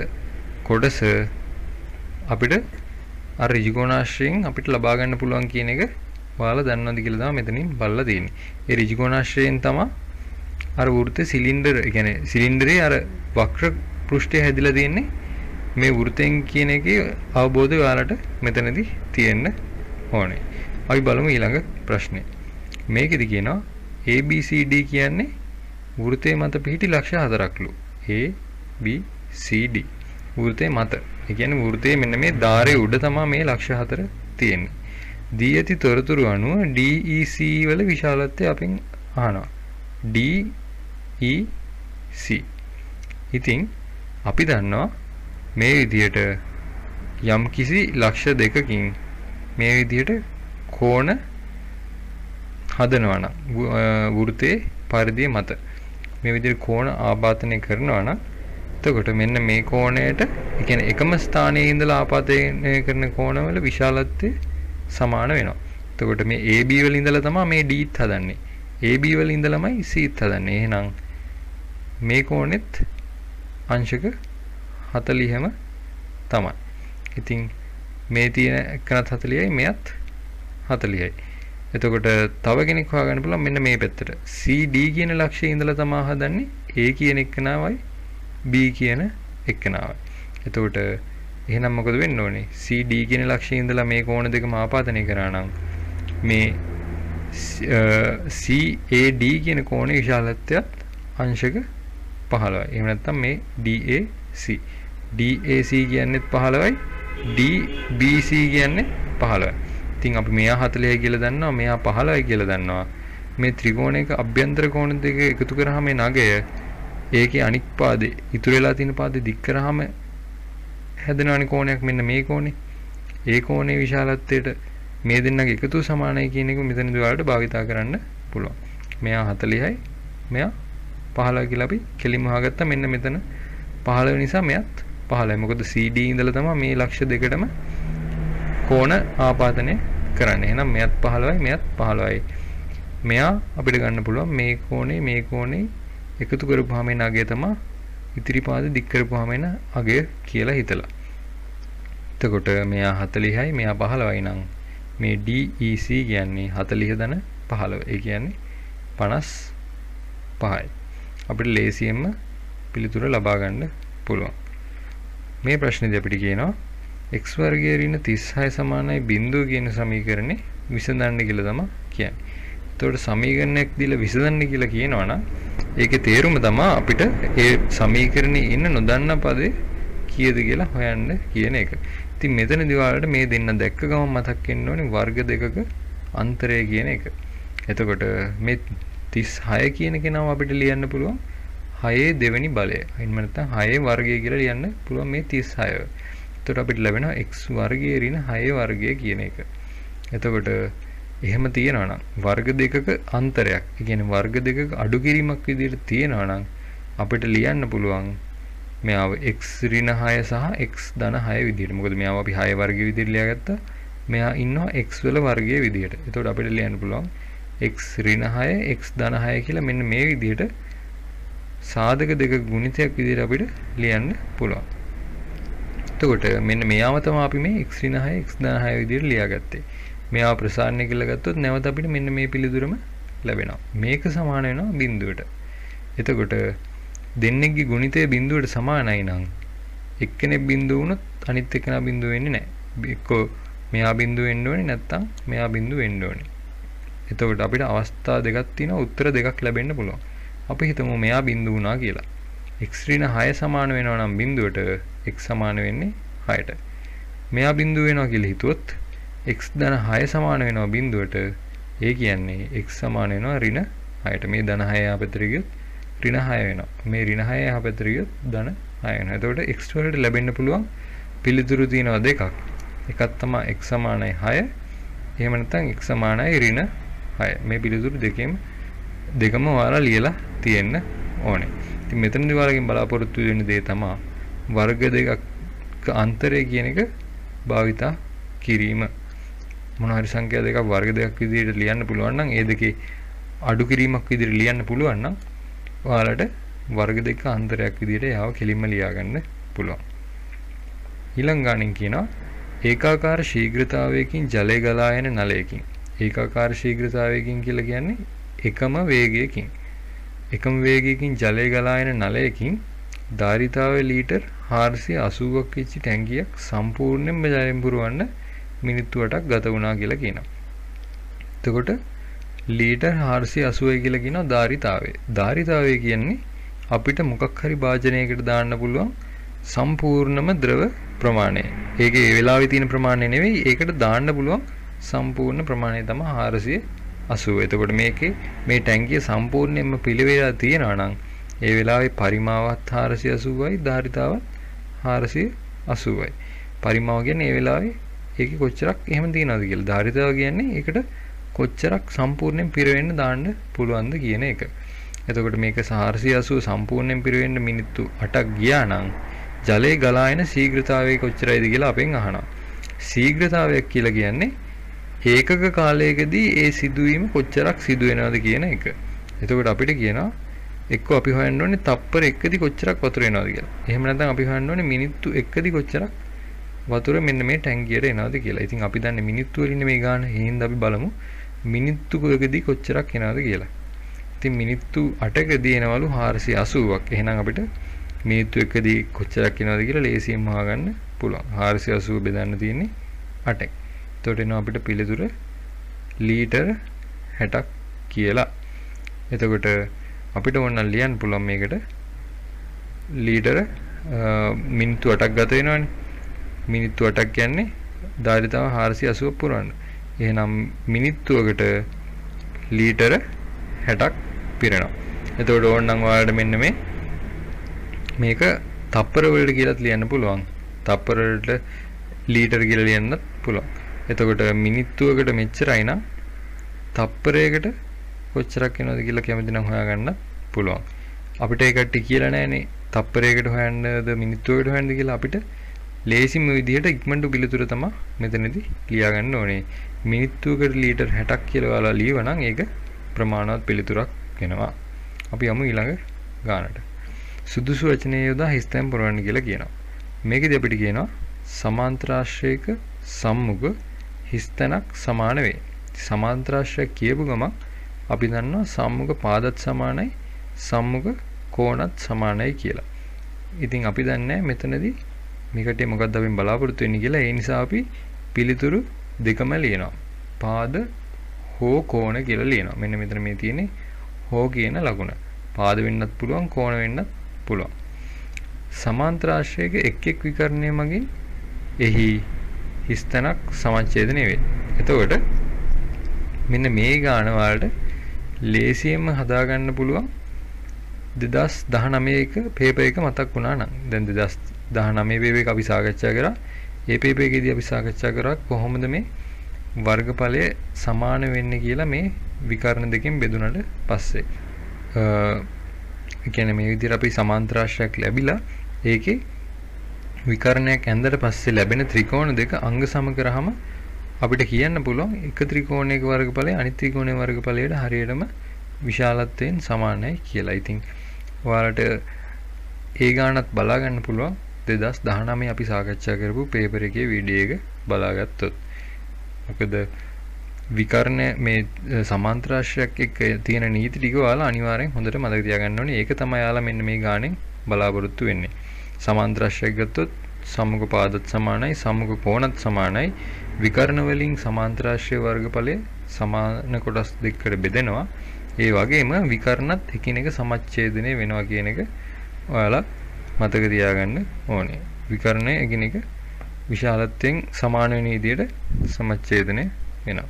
කොටස අපිට අර ඍජුකෝණාශ්‍රයෙන් අපිට ලබා ගන්න පුළුවන් කියන එක ඔයාලා දන්නවද කියලා තමයි මෙතනින් බලලා තියෙන්නේ. ඒ ඍජුකෝණාශ්‍රයෙන් තමයි අර වෘත්තේ සිලින්ඩර්, ඒ කියන්නේ සිලින්ඩරේ අර වක්‍ර පෘෂ්ඨය හැදිලා තියෙන්නේ මේ වෘතෙන් කියන එකේ අවබෝධය ඔයාලට මෙතනදී තියෙන්න ඕනේ. අපි බලමු ඊළඟ ප්‍රශ්නේ. මේකෙදි කියනවා ABCD කියන්නේ වෘතයේ මත පිහිටි ලක්ෂ 4ක්ලු. ABCD වෘතයේ මත. ඒ කියන්නේ වෘතයේ මෙන්න මේ ධාරයේ උඩ තමයි මේ ලක්ෂ 4 තියෙන්නේ. දී ඇති තොරතුරු අනුව DEC වල විශාලත්වය අපෙන් අහනවා. DEC. ඉතින් අපි දන්නවා මේ විදියට යම් කිසි ලක්ෂ දෙකකින් මේ විදියට කෝණ හදනවා නම් වෘත්තයේ පරිධිය මත මේ විදිහට කෝණ ආපාතනය කරනවා නම් එතකොට මෙන්න මේ කෝණයට ඒ කියන්නේ එකම ස්ථානයේ ඉඳලා ආපාතනය කරන කෝණවල විශාලත්වය සමාන වෙනවා. එතකොට මේ AB වල ඉඳලා තමයි මේ Dත් හදන්නේ. AB වල ඉඳලාමයි Cත් හදන්නේ. එහෙනම් මේ කෝණෙත් අංශක 40ම තමයි. ඉතින් මේ තියෙන එකනත් 40යි මෙයත් 40යි. එතකොට තව කෙනෙක් හොයාගන්න පුළුවන් මෙන්න මේ පැත්තට. CD කියන ලක්ෂයේ ඉඳලා තමයි හදන්නේ A කියන එකනාවයි B කියන එකනාවයි. එතකොට එහෙනම් මොකද වෙන්න ඕනේ? CD කියන ලක්ෂයේ ඉඳලා මේ කෝණ දෙකම ආපාදනය කරා නම් මේ CAD කියන කෝණේ විශාලත්වයත් අංශක 15යි. එහෙම නැත්නම් මේ DAC. DAC කියන්නේ 15යි. DBC කියන්නේ 15යි. ඉතින් අපි මෙයා 40යි කියලා දන්නවා මෙයා 15යි කියලා දන්නවා. මේ ත්‍රිකෝණයක අභ්‍යන්තර කෝණ දෙක එකතු කරාම මේ නගය ඒකේ අනික් පාදේ ඉතුරු වෙලා තියෙන පාදේ දික් කරාම හැදෙනවනේ කෝණයක් මෙන්න මේ කෝණේ. ඒ කෝණේ විශාලත්වයට මේ දෙන්නගේ එකතු සමානයි කියන එක මෙතනදී ඔයාලට භාවිතා කරන්න පුළුවන්. මෙයා 40යි මෙයා 15යි කියලා අපි කෙලින්ම හොයාගත්තා. මෙන්න මෙතන 15 නිසා මෙයත් 15යි. මොකද CD ඉඳලා තමයි මේ ලක්ෂ දෙකටම කෝණ ආපාදනය කරන්නේ. එහෙනම් මෙයත් 15යි මෙයත් 15යි. මෙයා අපිට ගන්න පුළුවන් මේ කෝණේ එකතු කරපුවාම එන අගය තමයි ඉතිරි පාද දික් කරපුවාම එන අගය කියලා හිතලා. එතකොට මෙයා 40යි මෙයා 15යි නම් මේ DEC කියන්නේ 40 ධන 15. ඒ කියන්නේ 55යි. අපිට ලේසියෙන්ම පිළිතුර ලබා ගන්න පුළුවන්. මේ ප්‍රශ්නේදී අපිට කියනවා x වර්ගයේ ඍණ 36 සමානයි බිඳුව කියන සමීකරණේ විසඳන්න කියලා තමයි කියන්නේ. එතකොට සමීකරණයක් දීලා විසඳන්න කියලා කියනවා නම් ඒකේ තේරුම තමයි අපිට ඒ සමීකරණේ ඉන්න නොදන්න පදේ කීයද කියලා හොයන්න කියන එක. ඉතින් මෙතනදී ඔයාලට මේ දෙන්න දැක්ක ගමන් මතක් වෙන්න ඕනේ වර්ග දෙකක අන්තරය කියන එක. එතකොට මේ 36 කියන කෙනාව අපිට ලියන්න පුළුවන් 6 දෙවෙනි බලය. එහෙම නැත්නම් 6 වර්ගය කියලා ලියන්න පුළුවන් මේ 36. එතකොට අපිට ලැබෙනවා x වර්ගයේ ඍණ 6 වර්ගය කියන එක. එතකොට එහෙම තියෙනවා නම් වර්ග දෙකක අන්තරයක්, ඒ කියන්නේ වර්ග දෙකක අඩු කිරීමක් විදිහට තියෙනවා නම් අපිට ලියන්න පුළුවන් මෙයාව x ඍණ 6 සහ x ධන 6 විදිහට. මොකද මෙයාව අපි 6 වර්ගයේ විදිහට ලියාගත්තා. මෙයා ඉන්නවා x වල වර්ගයේ විදිහට. එතකොට අපිට ලියන්න පුළුවන් x ඍණ 6 x ධන 6 කියලා මෙන්න මේ විදිහට සාධක දෙක ගුණිතයක් විදිහට අපිට ලියන්න පුළුවන්. එතකොට මෙන්න මෙයාව තමයි අපි මේ x ඍණ 6 x ධන 6 විදිහට ලියාගත්තේ. මෙයාව ප්‍රසාරණය කියලා ගත්තොත් නැවත අපිට මෙන්න මේ පිළිතුරම ලැබෙනවා. මේක සමාන වෙනවා බිඳුවට. එතකොට දෙන්නෙක්ගේ ගුණිතය බිඳුවට සමානයි නම් එක්කෙනෙක් බිඳුව වුණොත් අනිත් එක්කෙනා බිඳුව වෙන්නේ නැහැ. එක්කෝ මෙයා බිඳුව වෙන්න ඕනේ නැත්නම් මෙයා බිඳුව වෙන්න ඕනේ. එතකොට අපිට අවස්ථා දෙකක් තියෙනවා උත්තර දෙකක් ලැබෙන්න පුළුවන්. අපි හිතමු මෙයා බිඳුව වුණා කියලා. x ඍණ 6 සමාන වෙනවා නම් බිඳුවට x සමාන වෙන්නේ 6ට. මෙයා බිඳුව වෙනවා කියලා හිතුවොත් x ධන 6 සමාන වෙනවා බිඳුවට. ඒ කියන්නේ x සමාන වෙනවා ඍණ 6ට. මේ ධන 6 යහපැතට ගියොත් ඍණ 6 වෙනවා. මේ ඍණ 6 යහපැතට ගියොත් ධන 6 වෙනවා. එතකොට x වලට ලැබෙන්න පුළුවන් පිළිතුරු තියෙනවා දෙකක්. එකක් තමයි x සමානයි 6. එහෙම නැත්නම් x සමානයි ඍණ 6. මේ පිළිතුරු දෙකම ඔයාලා ලියලා තියෙන්න ඕනේ. ඉතින් මෙතනදී ඔයාලගෙන් බලාපොරොත්තු වෙන දේ තමයි වර්ග දෙකක අන්තරය කියන එක භාවිතා කිරීම. මොන හරි සංඛ්‍යා දෙකක් වර්ග දෙකක් විදිහට ලියන්න පුළුවන් නම් ඒ දෙකේ අඩු කිරීමක් විදිහට ලියන්න පුළුවන් නම් ඔයාලට වර්ග දෙක අන්තරයක් විදිහට යාව කෙලින්ම ලියා ගන්න පුළුවන්. ඊළඟ ගානෙන් කියනවා ඒකාකාර ශීඝ්‍රතාවයකින් ජලය ගලා යන නලයකින්. ඒකාකාර ශීඝ්‍රතාවයකින් කියලා කියන්නේ එකම වේගයකින්. එකම වේගයකින් ජලය ගලා යන නලයකින් ධාරිතාවය ලීටර් 480ක් වෙච්ච ටැංකියක් සම්පූර්ණයෙන්ම ජලයෙන් පුරවන්න මිනිත්තු 8ක් ගත වුණා කියලා කියනවා. එතකොට ලීටර් 480යි කියලා කියනවා ධාරිතාවය. ධාරිතාවය කියන්නේ අපිට මොකක් හරි භාජනයකට දාන්න පුළුවන් සම්පූර්ණම ද්‍රව ප්‍රමාණය. ඒකේ ඒ වෙලාවේ තියෙන ප්‍රමාණය නෙවෙයි ඒකට දාන්න පුළුවන් සම්පූර්ණ ප්‍රමාණය තමයි 480. එතකොට මේකේ මේ ටැංකිය සම්පූර්ණයෙන්ම පිළිවෙලා තියෙනවා නම් ඒ වෙලාවේ පරිමාවත් 480යි ධාරිතාවත් 480යි. පරිමාව කියන්නේ ඒ වෙලාවේ ඒකේ කොච්චරක් එහෙම තියනවද කියලා. ධාරිතාව කියන්නේ ඒකට කොච්චරක් සම්පූර්ණයෙන් පිරවෙන්න දාන්න පුළුවන්ද කියන එක. එතකොට මේක 480 සම්පූර්ණයෙන් පිරවෙන්න මිනිත්තු 8ක් ගියා නම් ජලයේ ගලා එන ශීඝ්‍රතාවය කොච්චරයිද කියලා අපෙන් අහනවා. ශීඝ්‍රතාවය කියලා කියන්නේ ඒකක කාලයකදී ඒ සිදුවීම කොච්චරක් සිදු වෙනවද කියන එක. එතකොට අපිට කියනවා එක්ක අපි හොයන්න ඕනේ තප්පර 1දී කොච්චරක් වතුර එනවද කියලා. එහෙම නැත්නම් අපි හොයන්න ඕනේ මිනිත්තු 1දී කොච්චරක් වතුර මෙන්න මේ ටැංකියට එනවද කියලා. ඉතින් අපි දන්නේ මිනිත්තු වලින් මේ ගාන. එහෙනම් අපි බලමු මිනිත්තුකදී කොච්චරක් එනවද කියලා. ඉතින් මිනිත්තු 8කදී එනවලු 480ක්. එහෙනම් අපිට මිනිත්තු 1දී කොච්චරක් එනවද කියලා ලේසියෙන් හොයාගන්න පුළුවන්. 480 බෙදන්න තියෙන්නේ 8ක්. එතකොට එනවා අපිට පිළිතුර ලීටර 60ක් කියලා. එතකොට අපිට ඕන ලියන්න පුළුවන් මේකට ලීටර මිනිත්තු 8ක් ගත වෙනවනේ. මිනිත්තු 8ක් කියන්නේ ධාරිතාව 480ක් පුරවන්න. එහෙනම් මිනිත්තුවකට ලීටර 60ක් පිරෙනවා. එතකොට ඕනනම් ඔයාලට මෙන්න මේක තප්පර වලට කියලාත් ලියන්න පුළුවන්. තප්පර වලට ලීටර කියලා ලියන්නත් පුළුවන්. එතකොට මිනිත්තුවකට මෙච්චරයි නම් තප්පරයකට කොච්චරක් වෙනවද කියලා කැමති නම් හොයාගන්න පුළුවන්. අපිට ඒකට කියලා නැහැනේ තප්පරයකට හොයන්නද මිනිත්තුවකට හොයන්නද කියලා. අපිට ලේසිම විදිහට ඉක්මනට පිළිතුර තමයි මෙතනදී ලියා ගන්න ඕනේ. මිනිත්තුවකට ලීටර් 60ක් කියලා ඔයාලා ලියවනම් ඒක ප්‍රමාණවත් පිළිතුරක් වෙනවා. අපි යමු ඊළඟ ගානට. සුදුසු වචනය යොදා හිස්තැන් පුරවන්න කියලා කියනවා. මේකදී අපිට කියනවා සමාන්තරාශ්‍රයක සම්මුඛ හිස්තැනක් සමාන වේ. සමාන්තරාශ්‍රයක් කියපු ගමන් අපි දන්නවා සම්මුඛ පාදත් සමානයි සම්මුඛ කෝණත් සමානයි කියලා. ඉතින් අපි දන්නේ මෙතනදී මේකට මොකක්ද අපි බලාපොරොත්තු වෙන්නේ කියලා. ඒ නිසා අපි පිළිතුරු දෙකම ලියනවා. පාද හෝ කෝණ කියලා ලියනවා. මෙන්න මෙතන මේ තියෙන්නේ හෝ කියන ලකුණ. පාද වෙන්නත් පුළුවන් කෝණ වෙන්නත් පුළුවන්. සමාන්තරාශ්‍රයක එක් එක් විකරණය මගින් එහි හිස්තැනක් සමච්ඡේදනය වේ. එතකොට මෙන්න මේ ගාන වලට ලේසියෙන්ම හදාගන්න පුළුවන් 2019 එක පේපර් එක මතක් වුණා නම්. දැන් 2019 පේපර් එක අපි සාකච්ඡා කරා. ඒ පේපර් එකේදී අපි සාකච්ඡා කරා කොහොමද මේ වර්ගඵලය සමාන වෙන්නේ කියලා මේ විකර්ණ දෙකෙන් බෙදුනට පස්සේ. ඒ කියන්නේ මේ විදිහට අපි සමාන්තරාශ්‍රයක් ලැබිලා ඒකේ විකර්ණයක් ඇඳලා පස්සේ ලැබෙන ත්‍රිකෝණ දෙක අංග සම කරාම අපිට කියන්න පුළුවන් එක ත්‍රිකෝණයක වර්ගඵලය අනිත් ත්‍රිකෝණයේ වර්ගඵලයට හරියටම විශාලත්වයෙන් සමානයි කියලා. ඉතින් ඔයාලට ඒ ගානත් බලා ගන්න පුළුවන් 2019 අපි සාකච්ඡා කරපු පේපර් එකේ වීඩියෝ එක බලාගත්තොත්. මොකද විකර්ණ මේ සමාන්තරාශ්‍රයක් එක්ක තියෙන නීති ටික ඔයාලා අනිවාර්යෙන් හොඳට මතක තියාගන්න ඕනේ. ඒක තමයි ඔයාලා මෙන්න මේ ගානෙන් බලාපොරොත්තු වෙන්නේ. සමාන්තරාශ්‍රයක් ගත්තොත් සම්මුඛ පාදත් සමානයි සම්මුඛ කෝණත් සමානයි. විකර්ණ වලින් සමාන්තරාශ්‍රය වර්ගඵලය සමාන කොටස් දෙකකට බෙදෙනවා. ඒ වගේම විකර්ණත් එකිනෙක සමච්ඡේදනය වෙනවා කියන එක ඔයාලා මතක තියාගන්න ඕනේ. විකර්ණය එකිනෙක විශාලත්වයෙන් සමාන වෙන විදිහට සමච්ඡේදනය වෙනවා.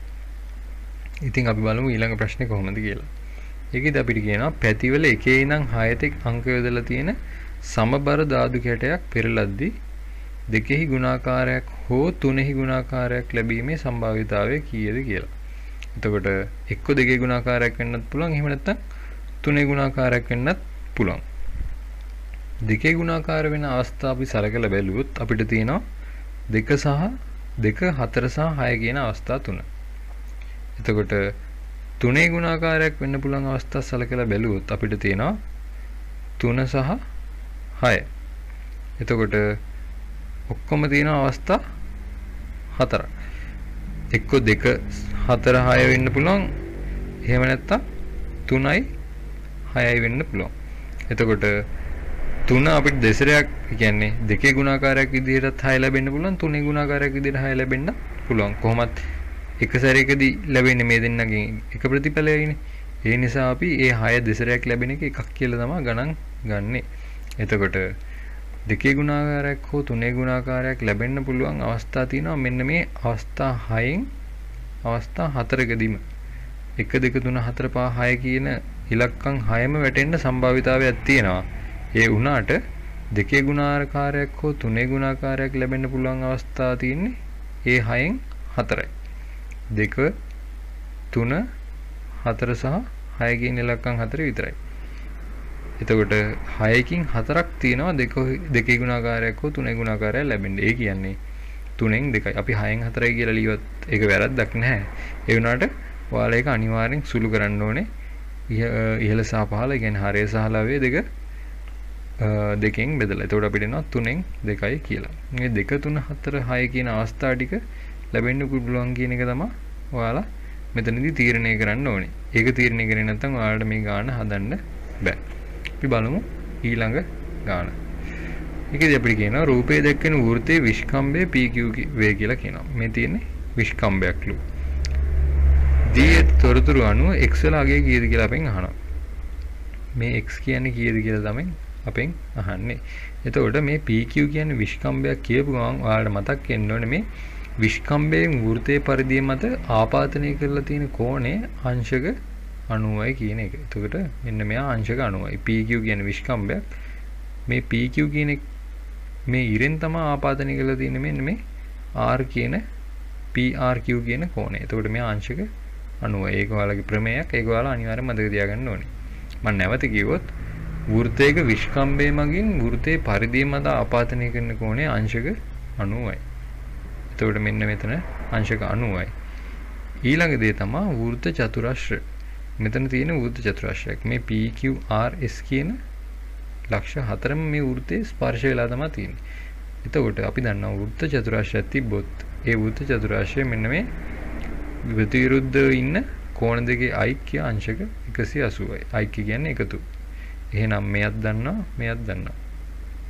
ඉතින් අපි බලමු ඊළඟ ප්‍රශ්නේ කොහොමද කියලා. ඒකෙදි අපිට කියනවා පැතිවල එකේ ඉඳන් 6 තෙක් අංක යොදලා තියෙන සමබර ධාතු කැටයක් පෙරලද්දී දෙකෙහි ගුණාකාරයක් හෝ තුනෙහි ගුණාකාරයක් ලැබීමේ සම්භාව්‍යතාවය කීයද කියලා. එතකොට එක්ක දෙකේ ගුණාකාරයක් වෙන්නත් පුළුවන්. එහෙම නැත්නම් තුනේ ගුණාකාරයක් වෙන්නත් පුළුවන්. දෙකේ ගුණාකාර වෙන අවස්ථා අපි සලකලා බැලුවොත් අපිට තියෙනවා 2 4 සහ 6 කියන අවස්ථා තුන. එතකොට තුනේ ගුණාකාරයක් වෙන්න පුළුවන් අවස්ථා සලකලා බැලුවොත් අපිට තියෙනවා 3 සහ 6. එතකොට ඔක්කොම තියෙන අවස්ථා 4ක්. එක්ක 2 4 6 වෙන්න පුළුවන්. එහෙම නැත්නම් 3යි 6යි වෙන්න පුළුවන්. එතකොට 3 අපිට දෙසරයක් කියන්නේ දෙකේ ගුණාකාරයක් විදිහටත් 6 ලැබෙන්න පුළුවන්. තුනේ ගුණාකාරයක් විදිහට 6 ලැබෙන්න පුළුවන්. කොහොමත් එක සැරයකදී ලැබෙන්නේ මේ දෙන්නගෙන් එක ප්‍රතිඵලයයිනේ. ඒ නිසා අපි මේ 6 දෙසරයක් ලැබෙන එක එකක් කියලා තමයි ගණන් ගන්නෙ. එතකොට දෙකේ ගුණාකාරයක් හෝ තුනේ ගුණාකාරයක් ලැබෙන්න පුළුවන් අවස්ථා තියෙනවා. මෙන්න මේ අවස්ථා 6න් අවස්ථා හතරකදීම 1 2 3 4 5 6 කියන ඉලක්කම් 6ම වැටෙන්න සම්භාවිතාවයක් තියෙනවා. ඒ වුණාට දෙකේ ගුණාකාරයක් හෝ තුනේ ගුණාකාරයක් ලැබෙන්න පුළුවන් අවස්ථා තියෙන්නේ ඒ 6න් 4යි. 2 3 4 සහ 6 කියන ඉලක්කම් 4 විතරයි. එතකොට 6කින් 4ක් තියෙනවා දෙකේ ගුණාකාරයක් හෝ තුනේ ගුණාකාරයක් ලැබෙන්න. ඒ කියන්නේ 3න් 2යි. අපි 6න් 4යි කියලා ලියුවත් ඒක වැරද්දක් නැහැ. ඒ වුණාට ඔයාලා ඒක අනිවාර්යෙන් සුළු කරන්න ඕනේ. ඉහළ සහ පහළ කියන්නේ හරය සහ ලවය දෙක දෙකෙන් බෙදලා. එතකොට අපිට එනවා 3න් 2යි කියලා. මේ 2 3 4 6 කියන අවස්ථා ටික ලැබෙන්න පුළුවන් කියන එක තමයි ඔයාලා මෙතනදී තීරණය කරන්න ඕනේ. ඒක තීරණය කරේ නැත්නම් ඔයාලට මේ ගාන හදන්න බෑ. අපි බලමු ඊළඟ ගාන. ඒකදී අපිට කියනවා රූපයේ දැක්වෙන වෘත්තයේ විස්කම්භය PQ වේ කියලා කියනවා. මේ තියෙන්නේ විස්කම්භයක්ලු. දී තොරතුරු අනුව x වල අගය කීයද කියලා අපෙන් අහනවා. මේ x කියන්නේ කීයද කියලා තමයි අපෙන් අහන්නේ. එතකොට මේ PQ කියන්නේ විස්කම්භයක් කියපු ගමන් ඔයාලට මතක් වෙන්න ඕනේ මේ විස්කම්භයෙන් වෘත්තයේ පරිධිය මත ආපාතනය කරලා තියෙන කෝණය අංශක 90යි කියන එක. එතකොට මෙන්න මෙයා අංශක 90යි. PQ කියන්නේ විස්කම්භයක්. මේ PQ කියන මේ ඉරෙන් තමයි ආපාදනය කරලා තියෙන්නේ මෙන්න මේ R කියන PRQ කියන කෝණය. එතකොට මේ අංශක 90යි. ඒක ඔයාලගේ ප්‍රමේයයක්. ඒක ඔයාලා අනිවාර්යෙන් මතක තියාගන්න ඕනේ. මම නැවත කිව්වොත් වෘත්තයක විස්කම්භය මගින් වෘත්තයේ පරිධිය මත ආපාදනය කරන කෝණය අංශක 90යි. එතකොට මෙන්න මෙතන අංශක 90යි. ඊළඟ දේ තමයි වෘත්ත චතුරස්‍ර. මෙතන තියෙන වෘත්ත චතුරස්‍රයක්. මේ PQRS කියන ලක්ෂ 4ම මේ වෘත්තේ ස්පර්ශ වෙලා තමයි තියෙන්නේ. එතකොට අපි දන්නවා වෘත්ත චතුරස්‍රයක් තිබ්බොත් ඒ වෘත්ත චතුරස්‍රය මෙන්න මේ විරුද්ධව ඉන්න කෝණ දෙකේ ඓක්‍ය අංශක 180යි. ඓක්‍ය කියන්නේ එකතු. එහෙනම් මෙයක් දන්නවා මෙයක් දන්නවා.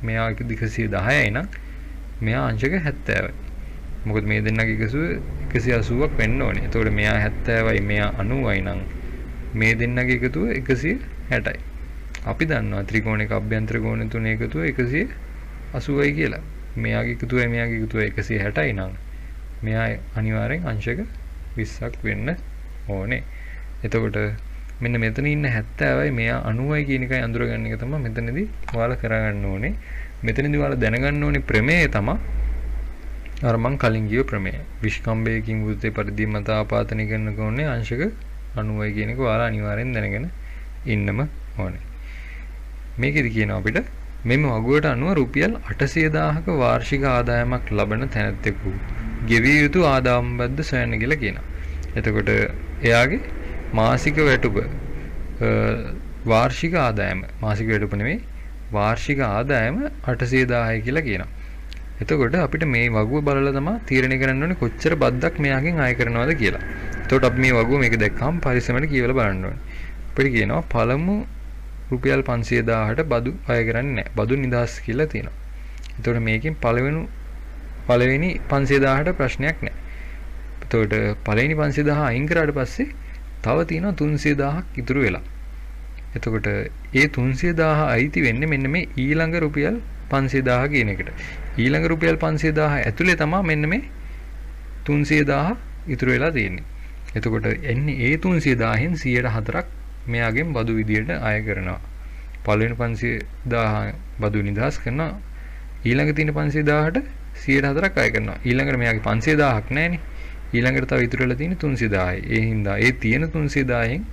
මෙයා 110යි නම් මෙයා අංශක 70යි. මොකද මේ දෙන්නගේ එකසුව 180ක් වෙන්න ඕනේ. එතකොට මෙයා 70යි මෙයා 90යි නම් මේ දෙන්නගේ එකතුව 160යි. අපි දන්නවා ත්‍රිකෝණයක අභ්‍යන්තර කෝණ තුනේ එකතුව 180යි කියලා. මෙයාගේ එකතුවයි මෙයාගේ එකතුවයි 160යි නම් මෙයා අනිවාර්යෙන් අංශක 20ක් වෙන්න ඕනේ. එතකොට මෙන්න මෙතන ඉන්න 70යි මෙයා 90යි කියන එකයි අඳුරගන්න එක තමයි මෙතනදී ඔයාලා කරගන්න ඕනේ. මෙතනදී ඔයාලා දැනගන්න ඕනේ ප්‍රමේය තමයි අර මං කලින් ගිය ප්‍රමේය. විස්කම්භයකින් වෘත්තයේ පරිධිය මත ආපාතනය කරන කෝණය අංශක 90යි කියන එක ඔයාලා අනිවාර්යෙන් දැනගෙන ඉන්නම ඕනේ. මේකෙදි කියනවා අපිට මෙම වගුවට අනුව රුපියල් 800,000ක වාර්ෂික ආදායමක් ලබන තැනැත්තෙකු ගෙවිය යුතු ආදායම් බද්ද සොයන්න කියලා කියනවා. එතකොට එයාගේ මාසික වැටුප වාර්ෂික ආදායම මාසික වැටුප නෙමෙයි වාර්ෂික ආදායම 800,000යි කියලා කියනවා. එතකොට අපිට මේ වගුව බලලා තමයි තීරණය කරන්න ඕනේ කොච්චර බද්දක් මෙයාගෙන් අය කරනවද කියලා. එතකොට අපි මේ වගුව මේක දැක්කම පරිස්සමෙන් කියවලා බලන්න ඕනේ. අපිට කියනවා පළමු රුපියල් 500,000ට බදු අය කරන්නේ නැහැ. බදු නිදහස් කියලා තියෙනවා. එතකොට මේකෙන් පළවෙනි 500,000ට ප්‍රශ්නයක් නැහැ. එතකොට පළවෙනි 500,000 අයින් කරාට පස්සේ තව තියෙනවා 300,000ක් ඉතුරු වෙලා. එතකොට ඒ 300,000 අයිති වෙන්නේ මෙන්න මේ ඊළඟ රුපියල් 500,000 කියන එකට. ඊළඟ රුපියල් 500,000 ඇතුලේ තමයි මෙන්න මේ 300,000 ඉතුරු වෙලා තියෙන්නේ. එතකොට එන්නේ ඒ 300,000න් 104ක් මෙයාගෙන් බදු විදියට අය කරනවා. පළවෙනි 500,000 බදු නිදහස් කරනවා. ඊළඟ තියෙන 500,000ට 104ක් අය කරනවා. ඊළඟට මෙයාගේ 500,000ක් නැහැනේ. ඊළඟට තව ඉතුරු වෙලා තියෙන්නේ 300,000යි. ඒ හින්දා ඒ තියෙන 300,000න්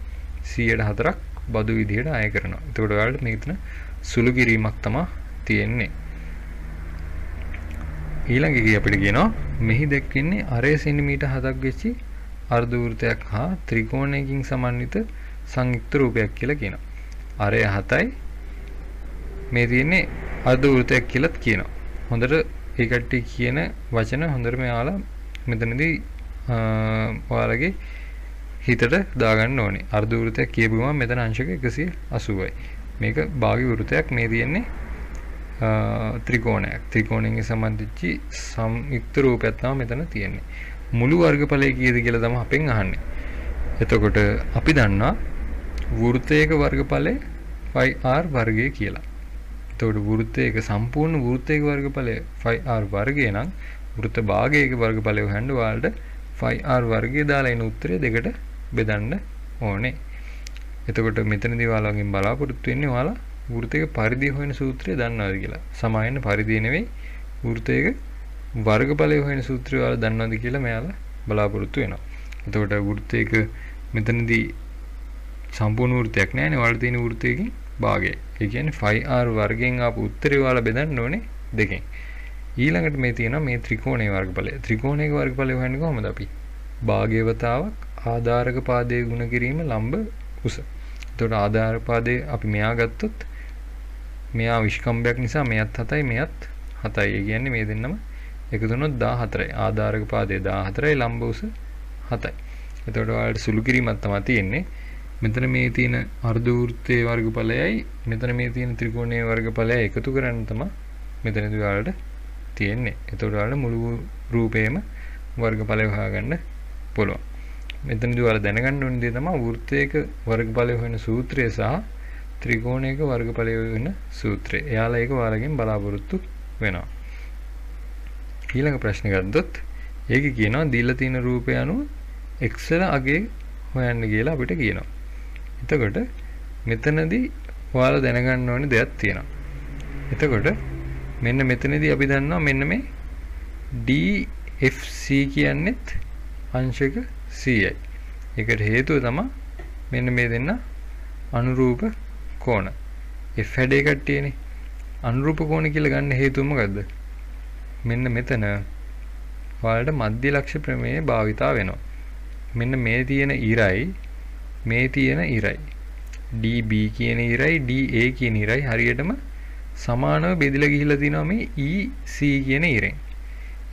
104ක් බදු විදියට අය කරනවා. එතකොට ඔයාලට මේකතන සුළු කිරීමක් තමයි තියෙන්නේ. ඊළඟ එකේ අපිට කියනවා මෙහි දැක්වෙන්නේ අරය සෙන්ටිමීටර් 7ක් වෙච්චි අර්ධ වෘත්තයක් හා ත්‍රිකෝණයකින් සමන්විත සංයුක්ත රූපයක් කියලා කියනවා. අරය 7යි මේ තියෙන්නේ අර්ධ වෘත්තයක් කියලාත් කියනවා. හොඳට ඒ කට්ටිය කියන වචන හොඳට මෙයාලා මෙතනදී ඔයාලගේ හිතට දාගන්න ඕනේ. අර්ධ වෘත්තයක් කියපු ගමන් මෙතන අංශක 180යි. මේක භාග්‍ය වෘත්තයක් මේ තියෙන්නේ ත්‍රිකෝණයක්. ත්‍රිකෝණයෙන් සම්බන්ධිච්ච සංයුක්ත රූපයක් තමයි මෙතන තියෙන්නේ. මුළු වර්ගඵලය කීයද කියලා තමයි අපෙන් අහන්නේ. එතකොට අපි දන්නවා වෘත්තයක වර්ගඵලය 5r වර්ගය කියලා. එතකොට වෘත්තයක සම්පූර්ණ වෘත්තයක වර්ගඵලය 5r වර්ගය නම් වෘත්ත භාගයක වර්ගඵලය හොයන්න ඔයාලට 5r වර්ගය දාලා එන උත්තරය දෙකට බෙදන්න ඕනේ. එතකොට මෙතනදී ඔයාලගෙන් බලාපොරොත්තු වෙන්නේ ඔයාලා වෘත්තයක පරිධිය හොයන සූත්‍රය දන්නවද කියලා. සමායන පරිධිය නෙවෙයි වෘත්තයක වර්ගඵලය හොයන සූත්‍රය ඔයාලා දන්නවද කියලා මෙයාලා බලාපොරොත්තු වෙනවා. එතකොට වෘත්තයක මෙතනදී සම්පූර්ණ වෘත්තයක් නෑනේ. ඔයාලා තියෙන වෘත්තයකින් භාගය. ඒ කියන්නේ 5r වර්ගයෙන් ආපු උත්තරය ඔයාලා බෙදන්න ඕනේ දෙකෙන්. ඊළඟට මේ තියෙනවා මේ ත්‍රිකෝණයේ වර්ගඵලය. ත්‍රිකෝණයේ වර්ගඵලය හොයන්නේ කොහොමද අපි? භාග්‍යවතාවක් ආධාරක පාදයේ ගුණ කිරීම ලම්බ උස. එතකොට ආධාරක පාදයේ අපි මෙයා ගත්තොත් මෙයා විස්කම්භයක් නිසා මෙයත් 7යි මෙයත් 7යි. ඒ කියන්නේ මේ දෙන්නම එකතු වුණොත් 14යි. ආධාරක පාදයේ 14යි ලම්බ උස 7යි. එතකොට ඔයාලට සුළු කිරීමක් තමයි තියෙන්නේ. මෙතන මේ තියෙන අර්ධ වෘත්තයේ වර්ගඵලයයි මෙතන මේ තියෙන ත්‍රිකෝණයේ වර්ගඵලයයි එකතු කරන්න තමයි මෙතනදී ඔයාලට තියෙන්නේ. එතකොට ඔයාලට මුළු රූපේම වර්ගඵලය හොයාගන්න පුළුවන්. මෙතනදී ඔයාලා දැනගන්න ඕන දේ තමයි වෘත්තයක වර්ගඵලය හොයන සූත්‍රය සහ ත්‍රිකෝණයක වර්ගඵලය හොයන සූත්‍රය. එයාලා ඒක ඔයාලගෙන් බලාපොරොත්තු වෙනවා. ඊළඟ ප්‍රශ්න ගත්තොත් ඒකේ කියනවා දීලා තියෙන රූපය අනුව x ල අගේ හොයන්න කියලා අපිට කියනවා. එතකොට මෙතනදී ඔයාලා දැනගන්න ඕනේ දෙයක් තියෙනවා. එතකොට මෙන්න මෙතනදී අපි දන්නවා මෙන්න මේ DFC කියන්නේත් අංශක 100යි. ඒකට හේතුව තමයි මෙන්න මේ දෙන්න අනුරූප කෝණ. F හැඩේ කට්ටියනේ. අනුරූප කෝණ කියලා ගන්න හේතුව මොකද්ද? මෙන්න මෙතන ඔයාලට මධ්‍ය ලක්ෂ ප්‍රමේය භාවිතා වෙනවා. මෙන්න මේ තියෙන ඉරයි මේ තියෙන ඉරයි DB කියන ඉරයි DA කියන ඉරයි හරියටම සමානව බෙදලා ගිහිල්ලා තිනවා මේ EC කියන ඉරෙන්.